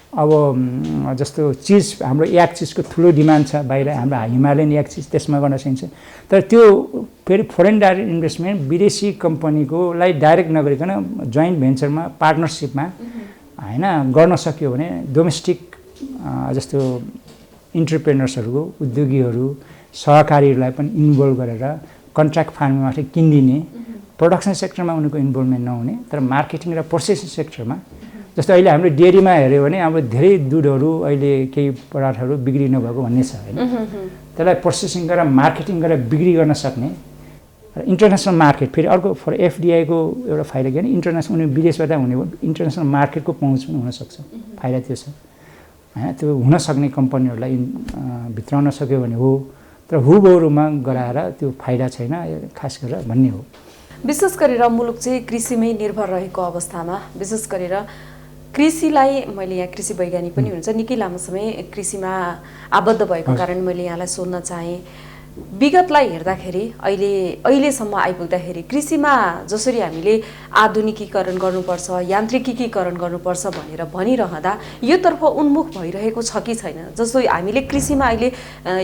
अब जस्तो चिज हाम्रो याक चिजको ठुलो डिमान्ड छ बाहिर, हाम्रो हिमालयन याक चिज त्यसमा गर्न सकिन्छ। तर त्यो फेरि फरेन डाइरेक्ट इन्भेस्टमेन्ट विदेशी कम्पनीकोलाई डाइरेक्ट नगरिकन जोइन्ट भेन्चरमा पार्टनरसिपमा होइन गर्न सक्यो भने डोमेस्टिक जस्तो इन्टरप्रेनर्सहरूको उद्योगीहरू सहकारीहरूलाई पनि इन्भल्भ गरेर कन्ट्र्याक्ट फार्मिङबाट किनिदिने, प्रोडक्सन सेक्टरमा उनीहरूको इन्भल्भमेन्ट नहुने तर मार्केटिङ र प्रोसेसिङ सेक्टरमा, जस्तो अहिले हाम्रो डेरीमा हेऱ्यो भने हाम्रो धेरै दुधहरू अहिले केही पदार्थहरू बिक्री नभएको भन्ने छ होइन, त्यसलाई प्रोसेसिङ गरेर मार्केटिङ गरेर बिक्री गर्न सक्ने र इन्टरनेसनल मार्केट फेरि अर्को फर एफडिआईको एउटा फाइदा के भने इन्टरनेसनल उनी विदेशबाट हुने इन्टरनेसनल मार्केटको पहुँच पनि हुनसक्छ, फाइदा त्यो छ होइन। त्यो हुन सक्ने कम्पनीहरूलाई भित्राउन सक्यो भने हो, तर हुबहुरूमा गराएर त्यो फाइदा छैन खास गरेर भन्ने हो।
विशेष गरेर मुलुक चाहिँ कृषिमै निर्भर रहेको अवस्थामा विशेष गरेर कृषिलाई मैले यहाँ कृषि वैज्ञानिक पनि हुन्छ निकै लामो समय कृषिमा आबद्ध भएको कारण मैले यहाँलाई सोध्न चाहेँ, विगतलाई हेर्दाखेरि अहिलेसम्म आइपुग्दाखेरि कृषिमा जसरी हामीले आधुनिकीकरण गर्नुपर्छ, यान्त्रिकीकरण गर्नुपर्छ भनेर भनिरहँदा योतर्फ उन्मुख भइरहेको छ कि छैन? जस्तो हामीले कृषिमा अहिले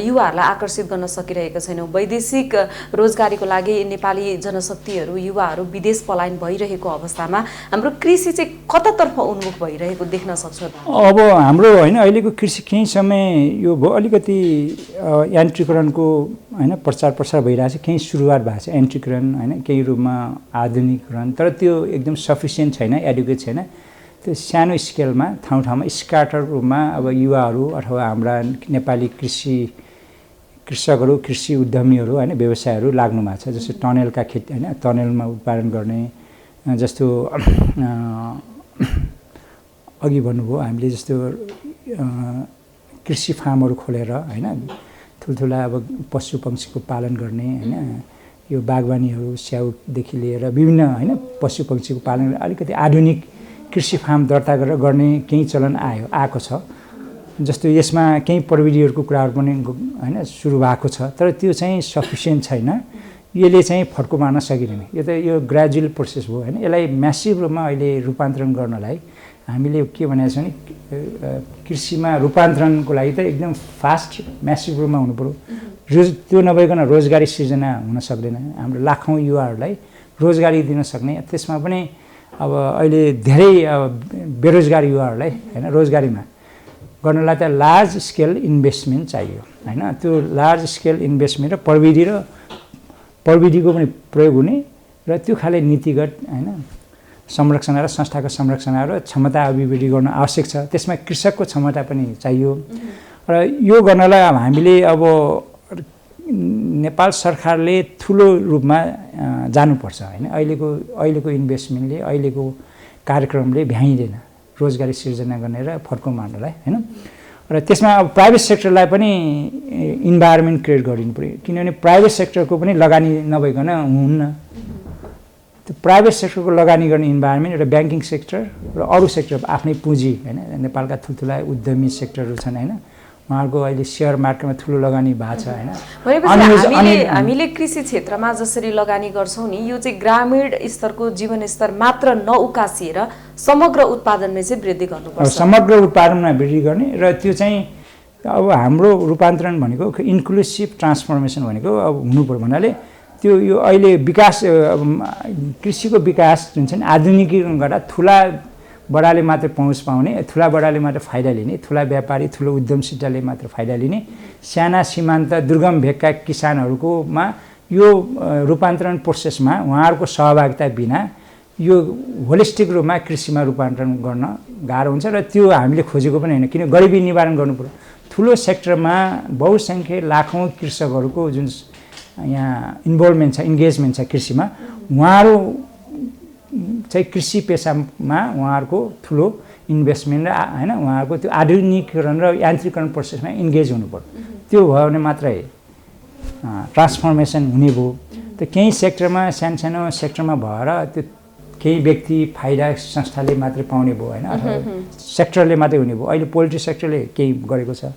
युवाहरूलाई आकर्षित गर्न सकिरहेका छैनौँ, वैदेशिक रोजगारीको लागि नेपाली जनशक्तिहरू युवाहरू विदेश पलायन भइरहेको अवस्थामा हाम्रो कृषि चाहिँ कतातर्फ उन्मुख भइरहेको देख्न सक्छौँ?
अब हाम्रो होइन अहिलेको कृषि केही समय यो अलिकति यान्त्रिकरणको होइन प्रचार प्रसार भइरहेको छ, केही सुरुवात भएको छ यान्त्रिकरण होइन, केही रूपमा आधुनिकीकरण, तर त्यो एकदम सफिसियन्ट छैन, एडुकेट छैन। त्यो सानो स्केलमा ठाउँ ठाउँमा स्काटर रूपमा अब युवाहरू अथवा हाम्रा नेपाली कृषकहरू कृषि उद्यमीहरू होइन व्यवसायहरू लाग्नु भएको छ। जस्तो टनेलका खेती होइन, टनेलमा उत्पादन गर्ने, जस्तो अघि भन्नुभयो हामीले जस्तो कृषि फार्महरू खोलेर होइन ठुल्ठुला अब पशु पक्षीको पालन गर्ने होइन, यो बागवानीहरू स्याउदेखि लिएर विभिन्न होइन पशु पक्षीको पालन अलिकति आधुनिक कृषि फार्म दर्ता गरेर गर्ने केही चलन आएको छ। जस्तो यसमा केही प्रविधिहरूको कुराहरू पनि होइन सुरु भएको छ, तर त्यो चाहिँ सफिसियन्ट छैन, यसले चाहिँ फड्को मार्न सकिँदैन। यो त यो ग्रेजुअल प्रोसेस हो होइन, यसलाई म्यासिभ रूपमा अहिले रूपान्तरण गर्नलाई हामीले के भनेको छ भने कृषिमा रूपान्तरणको लागि त एकदम फास्ट म्यासिभ रूपमा हुनुपऱ्यो। त्यो नभइकन रोजगारी सिर्जना हुन सक्दैन, हाम्रो लाखौँ युवाहरूलाई रोजगारी दिन सक्ने, त्यसमा पनि अब अहिले धेरै बेरोजगार युवाहरूलाई होइन रोजगारीमा गर्नलाई त लार्ज स्केल इन्भेस्टमेन्ट चाहियो होइन। त्यो लार्ज स्केल इन्भेस्टमेन्ट र प्रविधिको पनि प्रयोग हुने र त्यो खाले नीतिगत होइन संरक्षण र संस्थाको संरक्षण र क्षमता अभिवृद्धि गर्न आवश्यक छ। त्यसमा कृषकको क्षमता पनि चाहियो र यो गर्नलाई अब हामीले अब नेपाल सरकारले ठुलो रूपमा जानुपर्छ होइन। अहिलेको इन्भेस्टमेन्टले अहिलेको कार्यक्रमले भ्याइँदैन रोजगारी सिर्जना गर्ने र फड्को मार्नलाई होइन। र त्यसमा अब प्राइभेट सेक्टरलाई पनि इन्भाइरोमेन्ट क्रिएट गरिदिनु पऱ्यो, किनभने प्राइभेट सेक्टरको पनि लगानी नभइकन हुन्न। त्यो प्राइभेट सेक्टरको लगानी गर्ने इन्भाइरोमेन्ट र ब्याङ्किङ सेक्टर र अरू सेक्टर आफ्नै पुँजी होइन, नेपालका ठुल्ठुला उद्यमी सेक्टरहरू छन् होइन, उहाँहरूको अहिले सेयर मार्केटमा ठुलो लगानी भएको छ होइन।
भनेपछि हामीले कृषि क्षेत्रमा जसरी लगानी गर्छौँ नि, यो चाहिँ ग्रामीण स्तरको जीवनस्तर मात्र नउकासिएर समग्र उत्पादनमा चाहिँ वृद्धि गर्नुपर्छ।
समग्र उत्पादनमा वृद्धि गर्ने र त्यो चाहिँ अब हाम्रो रूपान्तरण भनेको इन्क्लुसिभ ट्रान्सफर्मेसन भनेको अब हुनुपर्यो भन्नाले त्यो यो अहिले विकास कृषिको विकास जुन छ नि आधुनिकीकरण गर्दा ठुला बडाले मात्र पहुँच पाउने, ठुला बडाले मात्र फाइदा लिने, ठुला व्यापारी ठुलो उद्यमशीलताले मात्र फाइदा लिने, साना सीमान्त दुर्गम भेगका किसानहरूकोमा यो रूपान्तरण प्रोसेसमा उहाँहरूको सहभागिता बिना यो होलिस्टिक रूपमा कृषिमा रूपान्तरण गर्न गाह्रो हुन्छ र त्यो हामीले खोजेको पनि होइन, किन गरिबी निवारण गर्नुपर्यो। ठुलो सेक्टरमा बहुसङ्ख्य लाखौँ कृषकहरूको जुन यहाँ इन्भल्भमेन्ट छ, इन्गेजमेन्ट छ कृषिमा, उहाँहरू चाहिँ कृषि पेसामा उहाँहरूको ठुलो इन्भेस्टमेन्ट र होइन उहाँहरूको त्यो आधुनिकीकरण र यान्त्रिकरण प्रोसेसमा इन्गेज हुनुपर्यो। त्यो भयो भने मात्रै ट्रान्सफर्मेसन हुने भयो। त्यो केही सेक्टरमा सानो सेक्टरमा भएर त्यो केही व्यक्ति फाइदा संस्थाले मात्रै पाउने भयो होइन, अथवा सेक्टरले मात्रै हुने भयो। अहिले पोल्ट्री सेक्टरले केही गरेको छ,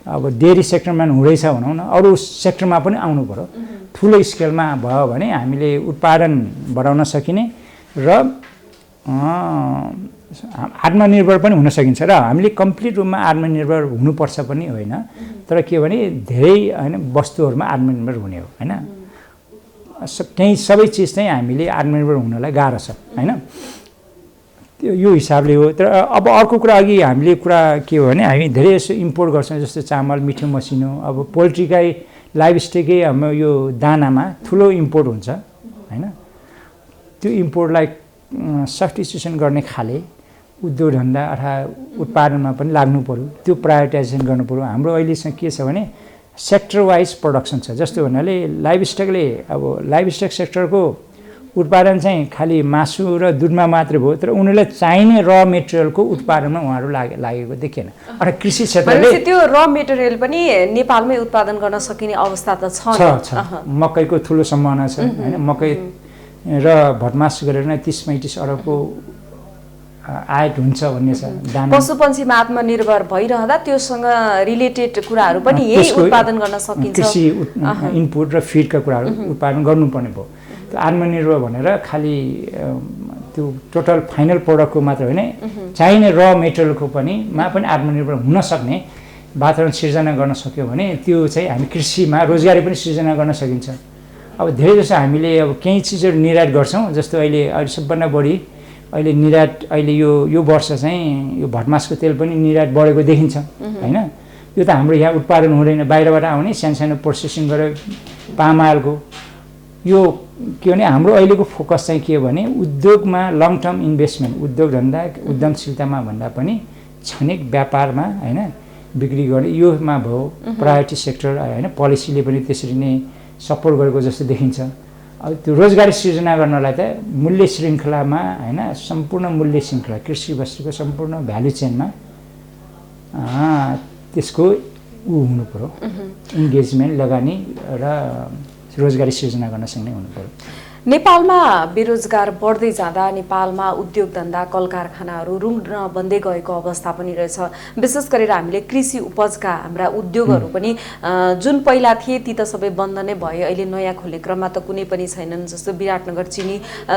अब डेरी सेक्टरमा हुँदैछ भनौँ न, अरू सेक्टरमा पनि आउनु पऱ्यो। ठुलो स्केलमा भयो भने हामीले उत्पादन बढाउन सकिने र आत्मनिर्भर पनि हुन सकिन्छ र हामीले कम्प्लिट रूपमा आत्मनिर्भर हुनुपर्छ पनि होइन, तर के भने धेरै होइन वस्तुहरूमा आत्मनिर्भर हुने हो होइन। केही सबै चिज चाहिँ हामीले आत्मनिर्भर हुनलाई गाह्रो छ होइन, यो हिसाबले हो। तर अब अर्को कुरा अघि हामीले कुरा के हो भने हामी धेरै जस्तो इम्पोर्ट गर्छौँ, जस्तो चामल, मिठो मसिनो, अब पोल्ट्रीकै लाइभस्टकै हाम्रो यो दानामा ठुलो इम्पोर्ट हुन्छ होइन। त्यो इम्पोर्टलाई सब्स्टिट्युसन गर्ने खाले उद्योग धन्दा अथवा उत्पादनमा पनि लाग्नु पऱ्यो, त्यो प्रायोरिटाइजेसन गर्नु पऱ्यो। हाम्रो अहिलेसँग के छ भने सेक्टर वाइज प्रोडक्सन छ, जस्तो भन्नाले लाइभस्टकले अब लाइभस्टक सेक्टरको उत्पादन चाहिँ खालि मासु र दुधमा मात्रै भयो, तर उनीहरूलाई चाहिने र मेटेरियलको उत्पादनमा उहाँहरू लागेको देखिएन। अथवा कृषि क्षेत्रले
त्यो र मेटेरियल पनि नेपालमै उत्पादन गर्न सकिने अवस्था त
छ। मकैको ठुलो सम्भावना छ होइन, मकै र भटमास गरेर नै 30-35 अरबको आयत हुन्छ भन्ने छ।
पशुपन्छीमा आत्मनिर्भर भइरहँदा त्योसँग रिलेटेड कुराहरू पनि यही उत्पादन गर्न सकिन्छ।
कृषि इनपुट र फिडका कुराहरू उत्पादन गर्नुपर्ने भयो। त्यो आत्मनिर्भर भनेर खालि त्यो टोटल फाइनल प्रडक्टको मात्र होइन, चाहिने र मेटेरियलको पनि आत्मनिर्भर हुन सक्ने वातावरण सिर्जना गर्न सक्यो भने त्यो चाहिँ हामी कृषिमा रोजगारी पनि सिर्जना गर्न सकिन्छ। अब धेरै जस्तो हामीले अब केही चिजहरू निर्यात गर्छौँ, जस्तो अहिले सबभन्दा बढी अहिले निर्यात अहिले यो वर्ष चाहिँ यो भटमासको तेल पनि निर्यात बढेको देखिन्छ होइन। यो त हाम्रो यहाँ उत्पादन हुँदैन, बाहिरबाट आउने सानो प्रोसेसिङ गरेर पाम आयलको। यो के भने हाम्रो अहिलेको फोकस चाहिँ के हो भने उद्योगमा लङ टर्म इन्भेस्टमेन्ट, उद्योग धन्दा उद्यमशीलतामा भन्दा पनि क्षणिक व्यापारमा होइन बिक्री गर्ने योमा भयो प्रायोरिटी सेक्टर होइन। पोलिसीले पनि त्यसरी नै सपोर्ट गरेको जस्तो देखिन्छ। अब त्यो रोजगारी सिर्जना गर्नलाई त मूल्य श्रृङ्खलामा होइन, सम्पूर्ण मूल्य श्रृङ्खला कृषि वस्तुको सम्पूर्ण भ्यालु चेनमा त्यसको हुनु पऱ्यो, इन्गेजमेन्ट लगानी र रोजगारी सिर्जना गर्न सक्ने हुनु पऱ्यो।
नेपालमा बेरोजगार बढ्दै जाँदा नेपालमा उद्योग धन्दा कल कारखानाहरू रुङ्न बन्दै गएको अवस्था पनि रहेछ। विशेष गरेर हामीले कृषि उपजका हाम्रा उद्योगहरू पनि जुन पहिला थिए ती त सबै बन्द नै भए, अहिले नयाँ खोले क्रममा त कुनै पनि छैनन्। जस्तो विराटनगर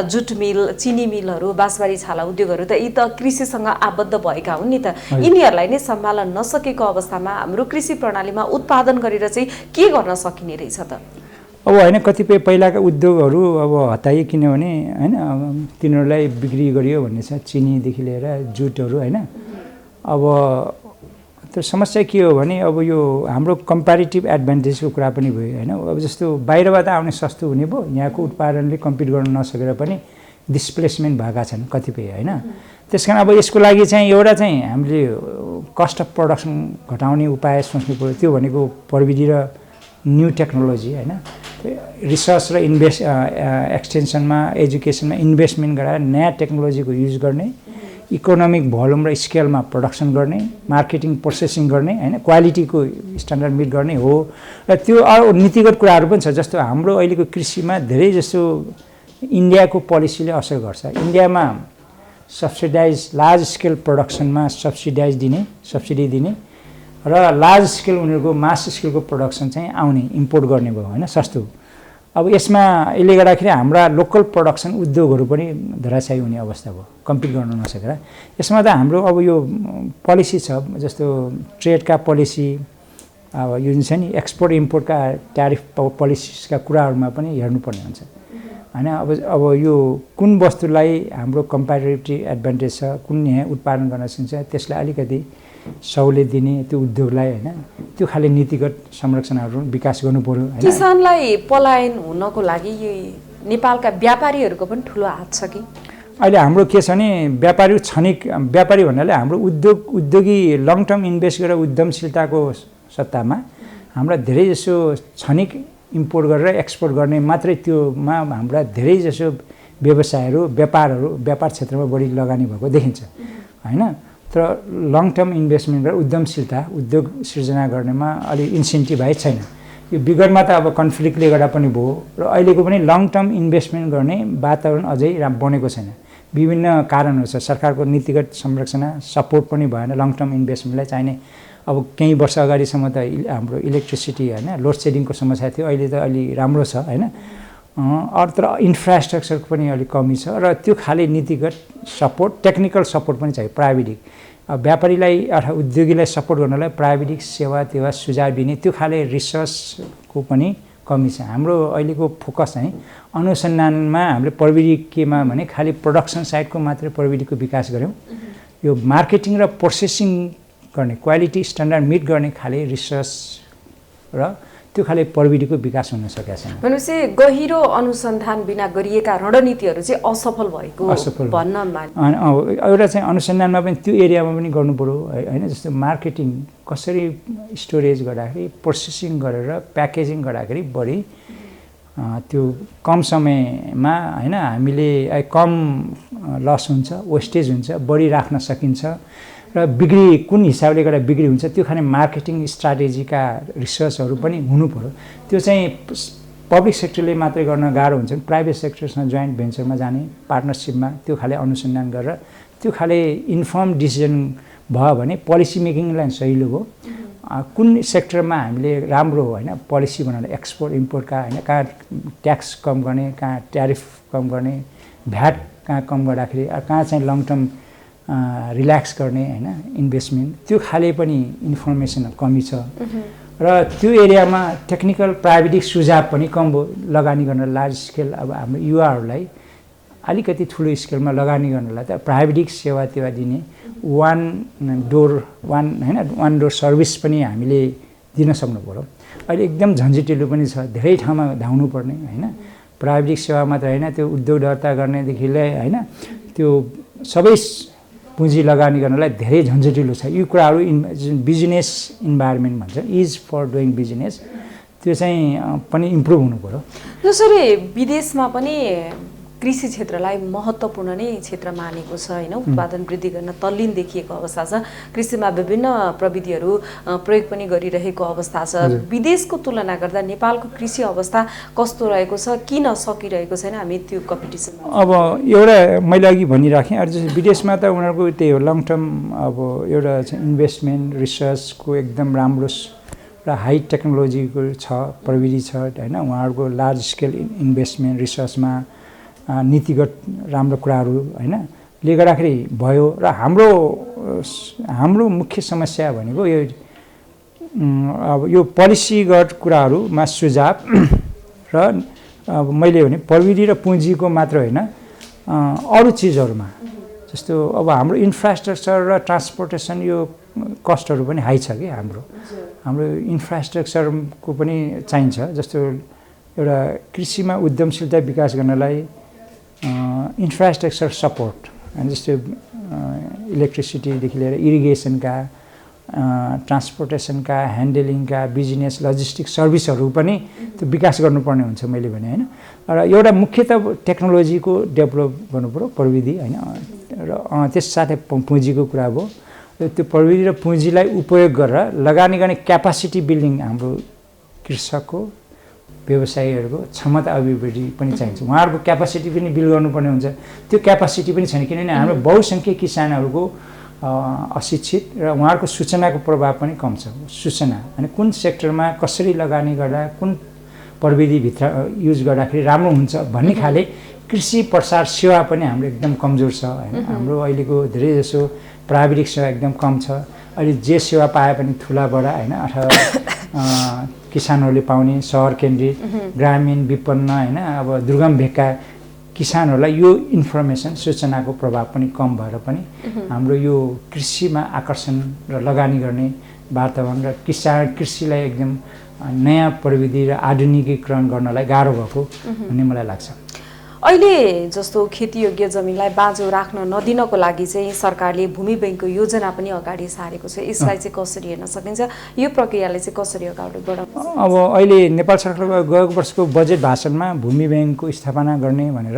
जुट मिल, चिनी मिलहरू, बाँसबारी छाला उद्योगहरू त यी त कृषिसँग आबद्ध भएका हुन् नि त। यिनीहरूलाई नै सम्हाल्न नसकेको अवस्थामा हाम्रो कृषि प्रणालीमा उत्पादन गरेर चाहिँ के गर्न सकिने रहेछ त?
अब होइन, कतिपय पहिलाका उद्योगहरू अब हटाइए, किनभने होइन तिनीहरूलाई बिक्री गरियो भन्ने छ, चिनीदेखि लिएर जुटहरू होइन। अब त्यो समस्या के हो भने अब यो हाम्रो कम्पेरिटिभ एडभान्टेजको कुरा पनि भयो होइन। अब जस्तो बाहिरबाट आउने सस्तो हुने भयो, यहाँको उत्पादनले कम्पिट गर्न नसकेर पनि डिस्प्लेसमेन्ट भएका छन् कतिपय होइन। त्यस कारण अब यसको लागि चाहिँ एउटा चाहिँ हामीले कस्ट अफ प्रडक्सन घटाउने उपाय सोच्नु पऱ्यो। त्यो भनेको प्रविधि र न्यू टेक्नोलोजी होइन, रिसर्च र एक्सटेन्सनमा एजुकेसनमा इन्भेस्टमेन्ट गराएर नयाँ टेक्नोलोजीको युज गर्ने, इकोनोमिक भोल्युम र स्केलमा प्रोडक्सन गर्ने, मार्केटिङ प्रोसेसिङ गर्ने होइन, क्वालिटीको स्ट्यान्डर्ड मिट गर्ने हो। र त्यो अरू नीतिगत कुराहरू पनि छ। जस्तो हाम्रो अहिलेको कृषिमा धेरै जस्तो इन्डियाको पोलिसीले असर गर्छ। इन्डियामा सब्सिडाइज लार्ज स्केल प्रोडक्सनमा सब्सिडी दिने र लार्ज स्केल उनीहरूको मास स्केलको प्रोडक्सन चाहिँ आउने, इम्पोर्ट गर्ने भयो होइन, सस्तो। अब यसमा यसले गर्दाखेरि हाम्रा लोकल प्रोडक्सन उद्योगहरू पनि धराशायी हुने अवस्था भयो, कम्पिट गर्न नसकेर। यसमा त हाम्रो अब यो पोलिसी छ, जस्तो ट्रेडका पोलिसी, अब यो जुन छ नि एक्सपोर्ट इम्पोर्टका ट्यारिफ पोलिसिसका कुराहरूमा पनि हेर्नुपर्ने हुन्छ होइन। अब यो कुन वस्तुलाई हाम्रो कम्पेरिटिभ एडभान्टेज छ, कुन यहाँ उत्पादन गर्न सकिन्छ, त्यसलाई अलिकति सहुलियत दिने त्यो उद्योगलाई होइन, त्यो खाले नीतिगत संरचनाहरू विकास गर्नु पर्यो।
किसानलाई पलायन हुनको लागि नेपालका व्यापारीहरूको पनि ठुलो हात छ कि?
अहिले हाम्रो के छ भने व्यापारी भन्नाले हाम्रो उद्योगी लङ टर्म इन्भेस्ट गरेर उद्यमशीलताको सत्तामा हाम्रा धेरै जसो क्षणिक इम्पोर्ट गरेर एक्सपोर्ट गर्ने मात्रै, त्योमा हाम्रा धेरै जसो व्यवसायहरू व्यापार क्षेत्रमा बढी लगानी भएको देखिन्छ होइन। तर लङ टर्म इन्भेस्टमेन्ट गरेर उद्योग सिर्जना गर्नेमा अलि इन्सेन्टिभाइज छैन। यो विगतमा त अब कन्फ्लिक्टले गर्दा पनि भयो र अहिलेको पनि लङ टर्म इन्भेस्टमेन्ट गर्ने वातावरण अझै बनेको छैन। विभिन्न कारणहरू छ, सरकारको नीतिगत संरचना सपोर्ट पनि भएन लङ टर्म इन्भेस्टमेन्टलाई चाहिने। अब केही वर्ष अगाडिसम्म त हाम्रो इलेक्ट्रिसिटी होइन लोड सेडिङको समस्या थियो, अहिले त अलि राम्रो छ होइन। अरू तर इन्फ्रास्ट्रक्चरको पनि अलिक कमी छ र त्यो खाले नीतिगत सपोर्ट टेक्निकल सपोर्ट पनि चाहियो प्राविधिक व्यापारीलाई अथवा उद्योगीलाई सपोर्ट गर्नलाई प्राविधिक सेवा सुझाव दिने त्यो खाले रिसर्चको पनि कमी छ। हाम्रो अहिलेको फोकस चाहिँ अनुसन्धानमा हामीले प्रविधिकीमा भने खालि प्रोडक्सन साइडको मात्रै प्रविधिको विकास गऱ्यौँ। यो मार्केटिङ र प्रोसेसिङ गर्ने क्वालिटी स्ट्यान्डर्ड मिट गर्ने खाले रिसर्च र त्यो खाले प्रविधिको विकास हुन सकेको छैन।
भनेपछि गहिरो अनुसन्धान बिना गरिएका रणनीतिहरू चाहिँ असफल भएको भन्न
एउटा चाहिँ अनुसन्धानमा पनि त्यो एरियामा पनि गर्नु पर्यो होइन। जस्तो मार्केटिङ कसरी स्टोरेज गर्दाखेरि प्रोसेसिङ गरेर प्याकेजिङ गर्दाखेरि बढी त्यो कम समयमा होइन हामीले कम लस हुन्छ वेस्टेज हुन्छ बढी राख्न सकिन्छ र बिक्री कुन हिसाबले गर्दा बिक्री हुन्छ त्यो खाने मार्केटिङ स्ट्राटेजीका रिसर्चहरू पनि हुनु पर्यो। त्यो चाहिँ पब्लिक सेक्टरले मात्रै गर्न गाह्रो हुन्छ। प्राइभेट सेक्टरसँग जोइन्ट भेन्चरमा जाने पार्टनरसिपमा त्यो खाले अनुसन्धान गरेर त्यो खाले इन्फर्म डिसिजन भयो भने पोलिसी मेकिङलाई सहिलो हो। कुन सेक्टरमा हामीले राम्रो होइन पोलिसी बनाएर एक्सपोर्ट इम्पोर्टका होइन कहाँ ट्याक्स कम गर्ने कहाँ ट्यारिफ कम गर्ने भ्याट कहाँ कम गर्दाखेरि कहाँ चाहिँ लङ टर्म रिल्याक्स गर्ने होइन इन्भेस्टमेन्ट त्यो खाले पनि इन्फर्मेसन कमी छ र त्यो एरियामा टेक्निकल प्राविधिक सुझाव पनि कम भयो। लगानी गर्न लार्ज स्केल अब हाम्रो युवाहरूलाई अलिकति ठुलो स्केलमा लगानी गर्नलाई त प्राविधिक सेवा दिने वान डोर सर्भिस पनि हामीले दिन सक्नु पर्यो। अहिले एकदम झन्झटिलो पनि छ, धेरै ठाउँमा धाउनु पर्ने होइन। प्राविधिक सेवा मात्र होइन त्यो उद्योग दर्ता गर्नेदेखि होइन त्यो सबै पुँजी लगानी गर्नलाई धेरै झन्झटिलो छ। यो कुराहरू बिजनेस इन्भाइरोमेन्ट भन्छ इज फर डुइङ बिजनेस त्यो चाहिँ पनि इम्प्रुभ हुनु पर्यो।
जसरी विदेशमा पनि कृषि क्षेत्रलाई महत्त्वपूर्ण नै क्षेत्र मानेको छ होइन। उत्पादन वृद्धि गर्न तल्लीन देखिएको अवस्था छ। कृषिमा विभिन्न प्रविधिहरू प्रयोग पनि गरिरहेको अवस्था छ। विदेशको तुलना गर्दा नेपालको कृषि अवस्था कस्तो रहेको छ, किन सकिरहेको छैन हामी त्यो कम्पिटिसन?
अब एउटा मैले अघि भनिराखेँ अरू जस्तो विदेशमा त उनीहरूको त्यही हो लङ टर्म अब एउटा चाहिँ इन्भेस्टमेन्ट रिसर्चको एकदम राम्रो र हाई टेक्नोलोजीको छ प्रविधि छ होइन। उहाँहरूको लार्ज स्केल इन्भेस्टमेन्ट रिसर्चमा नीतिगत राम्रो कुराहरू होइन ले गर्दाखेरि भयो। र हाम्रो मुख्य समस्या भनेको यो अब यो पोलिसीगत कुराहरूमा सुझाव र अब मैले भने प्रविधि र पुँजीको मात्र होइन अरू चिजहरूमा जस्तो अब हाम्रो इन्फ्रास्ट्रक्चर र ट्रान्सपोर्टेसन यो कस्टहरू पनि हाई छ कि हाम्रो इन्फ्रास्ट्रक्चरको पनि चाहिन्छ। जस्तो एउटा कृषिमा उद्यमशीलता विकास गर्नलाई इन्फ्रास्ट्रक्चर सपोर्ट जस्तो इलेक्ट्रिसिटीदेखि लिएर इरिगेसनका ट्रान्सपोर्टेसनका ह्यान्डलिङका बिजनेस लजिस्टिक सर्भिसहरू पनि त्यो विकास गर्नुपर्ने हुन्छ मैले भने होइन। र एउटा मुख्यतः टेक्नोलोजीको डेभलप गर्नुपऱ्यो प्रविधि होइन र त्यस साथै पुँजीको कुरा भयो। त्यो प्रविधि र पुँजीलाई उपयोग गरेर लगानी गर्ने क्यापासिटी बिल्डिङ हाम्रो कृषकको व्यवसायीहरूको क्षमता अभिवृद्धि पनि चाहिन्छ। उहाँहरूको क्यापासिटी पनि बिल्ड गर्नुपर्ने हुन्छ। त्यो क्यापासिटी पनि छैन किनभने हाम्रो बहुसङ्ख्यक किसानहरूको अशिक्षित र उहाँहरूको सूचनाको प्रभाव पनि कम छ। सूचना अनि कुन सेक्टरमा कसरी लगानी गर्दा कुन प्रविधिभित्र युज गर्दाखेरि राम्रो हुन्छ भन्ने खाले कृषि प्रसार सेवा पनि हाम्रो एकदम कमजोर छ होइन। हाम्रो अहिलेको धेरै जसो प्राविधिक सेवा एकदम कम छ। अहिले जे सेवा पाए पनि ठुला बडा होइन अथवा किसानहरूले पाउने सहर केन्द्रित ग्रामीण विपन्न होइन अब दुर्गम भेगका किसानहरूलाई यो इन्फर्मेसन सूचनाको प्रभाव पनि कम भएर पनि हाम्रो यो कृषिमा आकर्षण र लगानी गर्ने वातावरण र कृषिलाई एकदम नयाँ प्रविधि र आधुनिकीकरण गर्नलाई गाह्रो भएको भन्ने मलाई लाग्छ।
अहिले जस्तो खेतीयोग्य जमिनलाई बाँझो राख्न नदिनको लागि चाहिँ सरकारले भूमि ब्याङ्कको योजना पनि अगाडि सारेको छ। यसलाई चाहिँ कसरी हेर्न सकिन्छ, यो प्रक्रियाले चाहिँ कसरी अगाडि बढाउँछ?
अब अहिले नेपाल सरकारको गएको वर्षको बजेट भाषणमा भूमि ब्याङ्कको स्थापना गर्ने भनेर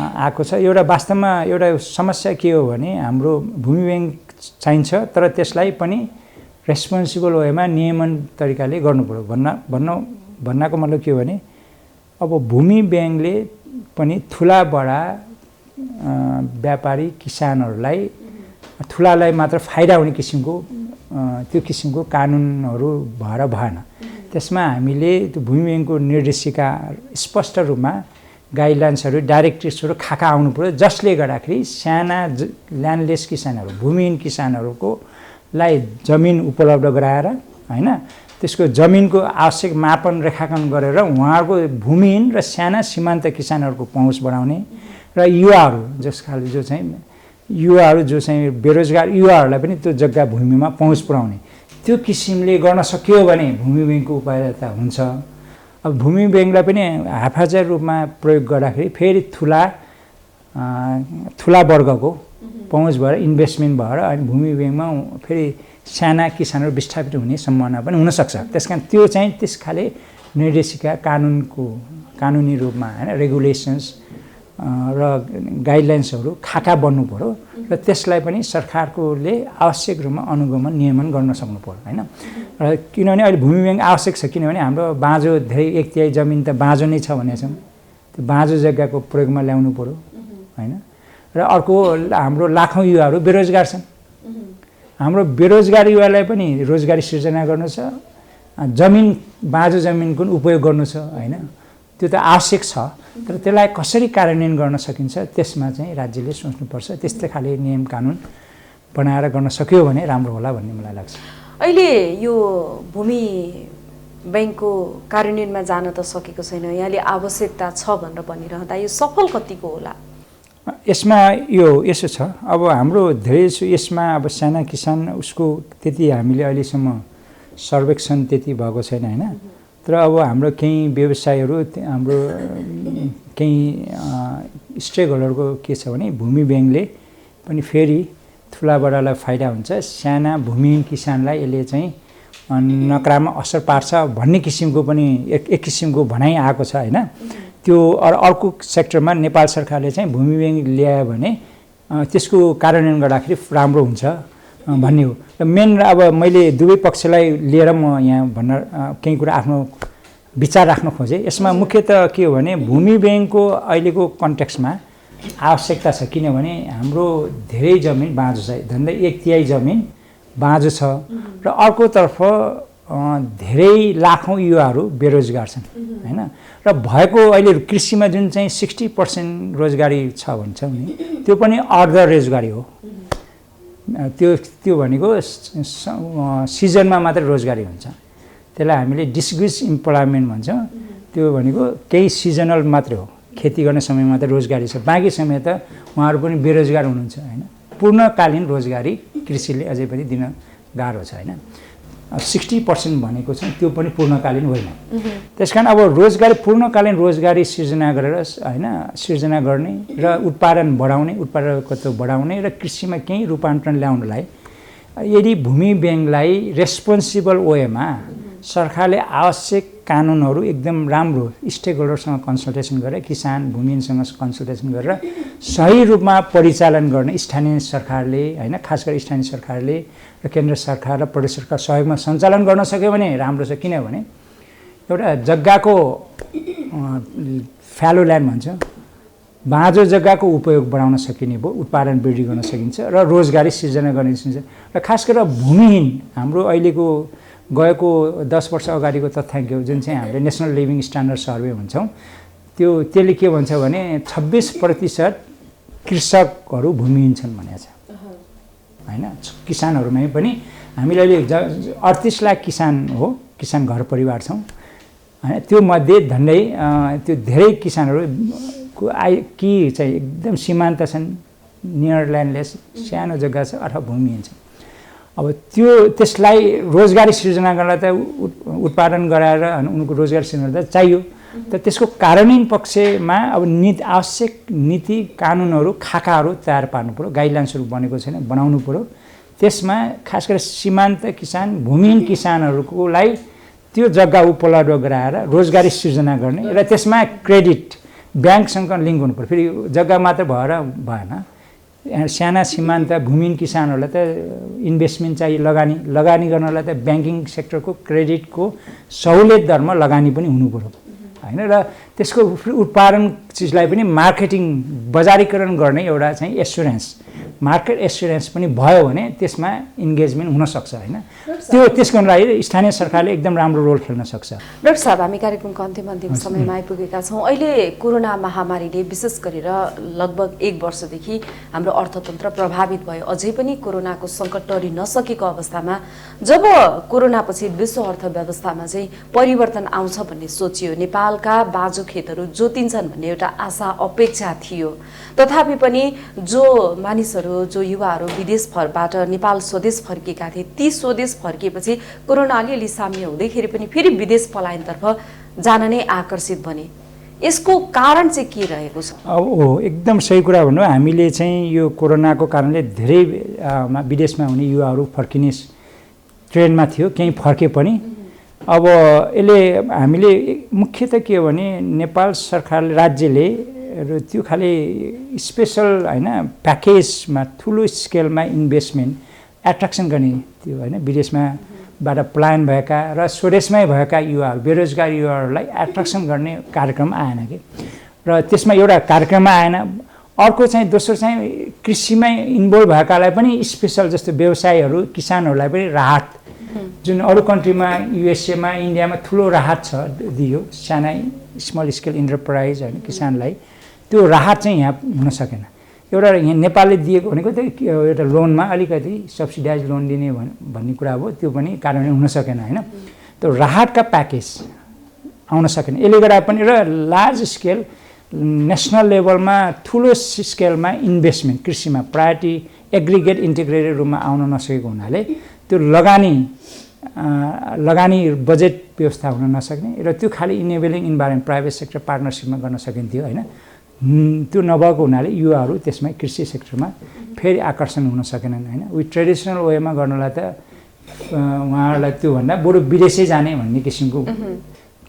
आएको छ। एउटा वास्तवमा एउटा समस्या के हो भने हाम्रो भूमि ब्याङ्क चाहिन्छ तर त्यसलाई पनि रेस्पोन्सिबल वेमा नियमन तरिकाले गर्नुपर्यो। भन्नको मतलब के हो भने अब भूमि ब्याङ्कले पनि ठुला बडा व्यापारी किसानहरूलाई ठुलालाई मात्र फाइदा हुने किसिमको त्यो किसिमको कानुनहरू भएर भएन। त्यसमा हामीले त्यो भूमि ब्याङ्कको निर्देशिका स्पष्ट रूपमा गाइडलाइन्सहरू डाइरेक्टिभ्सहरू खाका आउनु पर्यो, जसले गर्दाखेरि साना ल्यान्डलेस किसानहरू भूमिहीन किसानहरूको लाई जमिन उपलब्ध गराएर हैन त्यसको जमिनको आवश्यक मापन रेखाङ्कन गरेर उहाँहरूको भूमिहीन र साना सीमान्त किसानहरूको पहुँच बढाउने र युवाहरू जो चाहिँ बेरोजगार युवाहरूलाई पनि त्यो जग्गा भूमिमा पहुँच पुर्याउने त्यो किसिमले गर्न सकियो भने भूमि ब्याङ्कको उपयोगिता हुन्छ। अब भूमि ब्याङ्कलाई पनि हाफाजार रूपमा प्रयोग गर्दाखेरि फेरि ठुला वर्गको पहुँच भएर इन्भेस्टमेन्ट भएर अनि भूमि ब्याङ्कमा फेरि साना किसानहरू विस्थापित हुने सम्भावना पनि हुनसक्छ। त्यस कारण त्यो चाहिँ त्यस खाले निर्देशिका कानुनी रूपमा हैन रेगुलेसन्स र गाइडलाइन्सहरू खाका बन्नु पर्यो र त्यसलाई पनि सरकारकोले आवश्यक रूपमा अनुगमन नियमन गर्न सक्नु पर्यो हैन। र किनभने अहिले भूमि ब्याङ्क आवश्यक छ, किनभने हाम्रो बाँझो धेरै 1/3 जमिन त बाँझो नै छ भनेको छौँ, त्यो बाँझो जग्गाको प्रयोगमा ल्याउनु पर्यो हैन। र अर्को हाम्रो लाखौँ युवाहरू बेरोजगार छन्, हाम्रो बेरोजगार युवालाई पनि रोजगारी सिर्जना गर्नु छ, बाँझो जमिनको उपयोग गर्नु छ हैन। त्यो त आवश्यक छ, तर त्यसलाई कसरी कार्यान्वयन गर्न सकिन्छ त्यसमा चाहिँ राज्यले सोच्नुपर्छ। त्यस्तै खाले नियम कानुन बनाएर गर्न सक्यो भने राम्रो होला भन्ने मलाई लाग्छ।
अहिले यो भूमि ब्याङ्कको कार्यान्वयनमा जान त सकेको छैन, यहाँले आवश्यकता छ भनेर भनिरहँदा यो सफल कतिको होला?
यसमा यसो छ, अब हाम्रो धेरै यसमा अब साना किसान उसको त्यति हामीले अहिलेसम्म सर्वेक्षण त्यति भएको छैन हैन। तर अब हाम्रो केही व्यवसायहरू हाम्रो केही स्टेक होल्डरको के छ भने भूमि ब्याङ्कले पनि फेरि ठुला बडालाई फाइदा हुन्छ, साना भूमिहीन किसानलाई यसले चाहिँ नकारात्मक असर पार्छ भन्ने किसिमको पनि एक किसिमको भनाइ आएको छ हैन। त्यो अर्को सेक्टरमा नेपाल सरकारले चाहिँ भूमि ब्याङ्क ल्यायो भने त्यसको कार्यान्वयन गर्दाखेरि राम्रो हुन्छ भन्ने हो। र मेन अब मैले दुवै पक्षलाई लिएर म यहाँ भन्न केही कुरा आफ्नो विचार राख्न खोजेँ। यसमा मुख्यतः के हो भने भूमि ब्याङ्कको अहिलेको कन्टेक्स्टमा आवश्यकता छ, किनभने हाम्रो धेरै जमिन बाँझो छ, झन्डै 1/3 जमिन बाँझो छ र अर्कोतर्फ धेरै लाखौँ युवाहरू बेरोजगार छन् हैन। र भएको अहिले कृषिमा जुन चाहिँ 60% रोजगारी छ भन्छौँ नि, त्यो पनि अर्ध रोजगारी हो। त्यो भनेको सिजनमा मात्र रोजगारी हुन्छ, त्यसलाई हामीले डिस्ग्युज इम्प्लोइमेन्ट भन्छौँ। त्यो भनेको केही सिजनल मात्रै हो, खेती गर्ने समय मात्र रोजगारी छ, बाँकी समय त उहाँहरू पनि बेरोजगार हुनुहुन्छ हैन। पूर्णकालीन रोजगारी कृषिले अझै पनि दिन गाह्रो छ हैन। 60% भनेको छ त्यो पनि पूर्णकालीन होइन। त्यसकारण अब पूर्णकालीन रोजगारी सिर्जना गरेर हैन सिर्जना गर्ने र उत्पादन बढाउने, उत्पादकत्व बढाउने र कृषिमा केही रूपान्तरण ल्याउनलाई यदि भूमि ब्याङ्कलाई रेस्पोन्सिबल वेमा सरकारले आवश्यक कानुनहरू एकदम राम्रो स्टेक होल्डरसँग कन्सल्टेसन गरेर किसान भूमिहीनसँग कन्सल्टेसन गरेर सही रूपमा परिचालन गर्ने स्थानीय सरकारले हैन, खास गरी स्थानीय सरकारले र केन्द्र सरकार र प्रदेश सरकार सहयोगमा सञ्चालन गर्न सक्यो भने राम्रो छ। किनभने एउटा जग्गाको फ्यालो ल्यान्ड भन्छ, बाँझो जग्गाको उपयोग बढाउन सकिने भयो, उत्पादन वृद्धि गर्न सकिन्छ र रोजगारी सिर्जना गर्न सकिन्छ। र खास गरेर भूमिहीन हाम्रो अहिलेको गएको 10 वर्ष अगाडिको तथ्याङ्क हो, जुन चाहिँ हामीले नेसनल लिभिङ स्ट्यान्डर्ड सर्वे भन्छौँ, त्यसले के भन्छ भने 26% कृषकहरू भूमिहीन छन् भनेको छ हैन। किसानहरूमै पनि हामीले अहिले 38 लाख किसान हो, किसान घर परिवार छौँ हैन। त्यो मध्ये झन्डै त्यो धेरै किसानहरूको कि चाहिँ एकदम सीमान्त छन्, नियर ल्यान्डलेस, सानो जग्गा छ अथवा भूमिहीन छ। अब त्यसलाई रोजगारी सिर्जना गर्नलाई त उत्पादन गराएर उनको रोजगारी सिर्जना गर्दा चाहियो, तर त्यसको कार्यान्वयन पक्षमा अब आवश्यक नीति कानुनहरू खाकाहरू तयार पार्नु पर्यो, गाइडलाइन्सहरू बनेको छैन, बनाउनु पर्यो। त्यसमा खास गरी सीमान्त किसान भूमिहीन किसानहरूलाई त्यो जग्गा उपलब्ध गराएर रोजगारी सिर्जना गर्ने र त्यसमा क्रेडिट ब्याङ्कसँग लिङ्क हुनु पर्यो। फेरि जग्गा मात्र भएर भएन, साना सीमान्त भूमिहीन किसानहरूलाई त इन्भेस्टमेन्ट चाहियो, लगानी गर्नलाई त ब्याङ्किङ सेक्टरको क्रेडिटको सहुलियत दरमा लगानी पनि हुनु पर्यो हैन। र त्यसको उत्पादन चिजलाई पनि मार्केटिङ बजारीकरण गर्ने एउटा चाहिँ एस्युरेन्स मार्केट एस्युरेन्स पनि भयो भने त्यसमा इन्गेजमेन्ट हुनसक्छ होइन त्यसको लागि स्थानीय सरकारले एकदम राम्रो रोल खेल्न सक्छ।
डाक्टर साहब, हामी कार्यक्रमको अन्तिम समयमा आइपुगेका छौँ। अहिले कोरोना महामारीले विशेष गरेर लगभग 1 वर्षदेखि हाम्रो अर्थतन्त्र प्रभावित भयो। अझै पनि कोरोनाको सङ्कट टरि नसकेको अवस्थामा जब कोरोनापछि विश्व अर्थव्यवस्थामा चाहिँ परिवर्तन आउँछ भन्ने सोचियो, नेपालका बाँझो खेतहरू जोतिन्छन् भन्ने एउटा आशा अपेक्षा थियो, तथापि पनि जो मानिसहरू, जो युवाहरू विदेशबाट नेपाल स्वदेश फर्किएका थिए, ती स्वदेश फर्किएपछि कोरोना अलिअलि साम्य हुँदैखेरि पनि फेरि विदेश पलायनतर्फ जान नै आकर्षित बने। यसको कारण चाहिँ के रहेको छ?
एकदम सही कुरा भन्नु। हामीले चाहिँ यो कोरोनाको कारणले धेरै विदेशमा हुने युवाहरू फर्किने ट्रेन्डमा थियो, केही फर्के पनि। अब यसले हामीले मुख्यतः के हो भने नेपाल सरकारले, राज्यले त्यो खालि स्पेसल होइन प्याकेजमा ठुलो स्केलमा इन्भेस्टमेन्ट एट्र्याक्सन गर्ने त्यो होइन विदेशमाबाट पलायन भएका र स्वदेशमै भएका युवाहरू, बेरोजगार युवाहरूलाई एट्र्याक्सन गर्ने कार्यक्रम आएन कि, र त्यसमा एउटा कार्यक्रममा आएन। अर्को चाहिँ दोस्रो चाहिँ कृषिमै इन्भल्भ भएकालाई पनि स्पेसल, जस्तो व्यवसायहरू, किसानहरूलाई पनि राहत, जुन अरू कन्ट्रीमा युएसएमा इन्डियामा ठुलो राहत छ दियो साना स्मल स्केल इन्टरप्राइज होइन किसानलाई, त्यो राहत चाहिँ यहाँ हुन सकेन। एउटा यहाँ नेपालले दिएको भनेको त्यो एउटा लोनमा अलिकति सब्सिडाइज लोन दिने भन्ने कुरा हो, त्यो पनि कार्यान्वयन हुन सकेन होइन। त्यो राहतका प्याकेज आउन सकेन। यसले गर्दा पनि र लार्ज स्केल नेसनल लेभलमा ठुलो स्केलमा इन्भेस्टमेन्ट कृषिमा प्रायोरिटी एग्रिगेट इन्टिग्रेटेड रूपमा आउन नसकेको हुनाले त्यो लगानी बजेट व्यवस्था हुन नसक्ने र त्यो खालि इनेबलिङ इन्भाइरोमेन्ट प्राइभेट सेक्टर पार्टनरसिपमा गर्न सकिन्थ्यो होइन। त्यो नभएको हुनाले युवाहरू त्यसमा कृषि सेक्टरमा फेरि आकर्षण हुन सकेनन् होइन। उयो ट्रेडिसनल वेमा गर्नलाई त उहाँहरूलाई त्योभन्दा बरु विदेशै जाने भन्ने किसिमको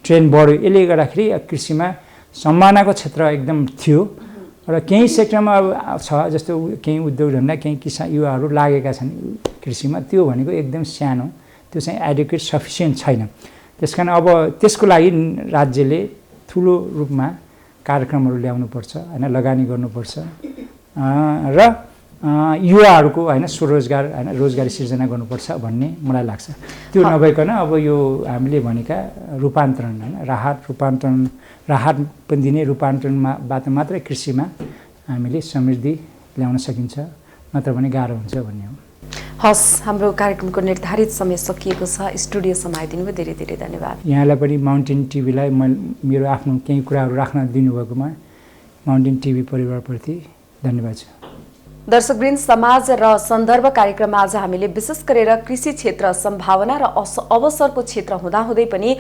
ट्रेन्ड बढ्यो। यसले गर्दाखेरि कृषिमा सम्भावनाको क्षेत्र एकदम थियो र केही सेक्टरमा अब छ, जस्तो केही उद्योग धन्दा केही युवाहरू लागेका छन् कृषिमा, त्यो भनेको एकदम सानो, त्यो चाहिँ एडुकेट सफिसियन्ट छैन। त्यसकारण अब त्यसको लागि राज्यले ठुलो रूपमा कार्यक्रमहरू ल्याउनुपर्छ होइन, लगानी गर्नुपर्छ र युवाहरूको होइन स्वरोजगार होइन रोजगारी सिर्जना गर्नुपर्छ भन्ने मलाई लाग्छ। त्यो नभइकन अब यो हामीले भनेका रूपान्तरण होइन राहत पनि दिने रूपान्तरणबाट मात्रै कृषिमा हामीले समृद्धि ल्याउन सकिन्छ, नत्र भने गाह्रो हुन्छ भन्ने हो।
हस्, हाम्रो कार्यक्रमको निर्धारित समय सकिएको छ। स्टुडियो समाइदिनु भयो, धेरै धेरै धन्यवाद।
यहाँलाई पनि माउन्टेन टिभीलाई मेरो आफ्नो केही कुराहरू राख्न दिनुभएकोमा माउन्टेन टिभी परिवारप्रति धन्यवाद छ।
दर्शकवृन्द, समाज र सन्दर्भ कार्यक्रममा आज हामीले विशेष गरेर कृषि क्षेत्र सम्भावना र अवसरको क्षेत्र हुँदाहुँदै पनि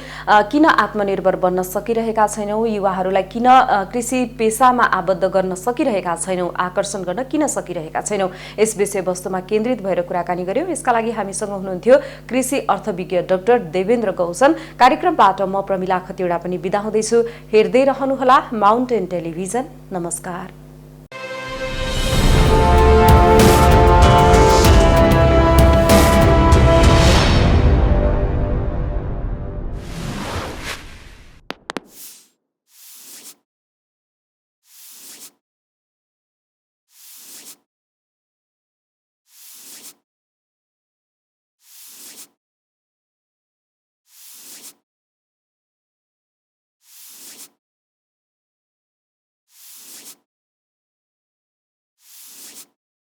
किन आत्मनिर्भर बन्न सकिरहेका छैनौँ, युवाहरूलाई किन कृषि पेसामा आबद्ध गर्न सकिरहेका छैनौँ, आकर्षण गर्न किन सकिरहेका छैनौँ, यस विषयवस्तुमा केन्द्रित भएर कुराकानी गर्यौँ। यसका लागि हामीसँग हुनुहुन्थ्यो कृषि अर्थविज्ञ डाक्टर देवेन्द्र गौसन। कार्यक्रमबाट म प्रमिला खतिवडा पनि बिदा हुँदैछु। हेर्दै रहनुहोला माउन्टेन टेलिभिजन। नमस्कार।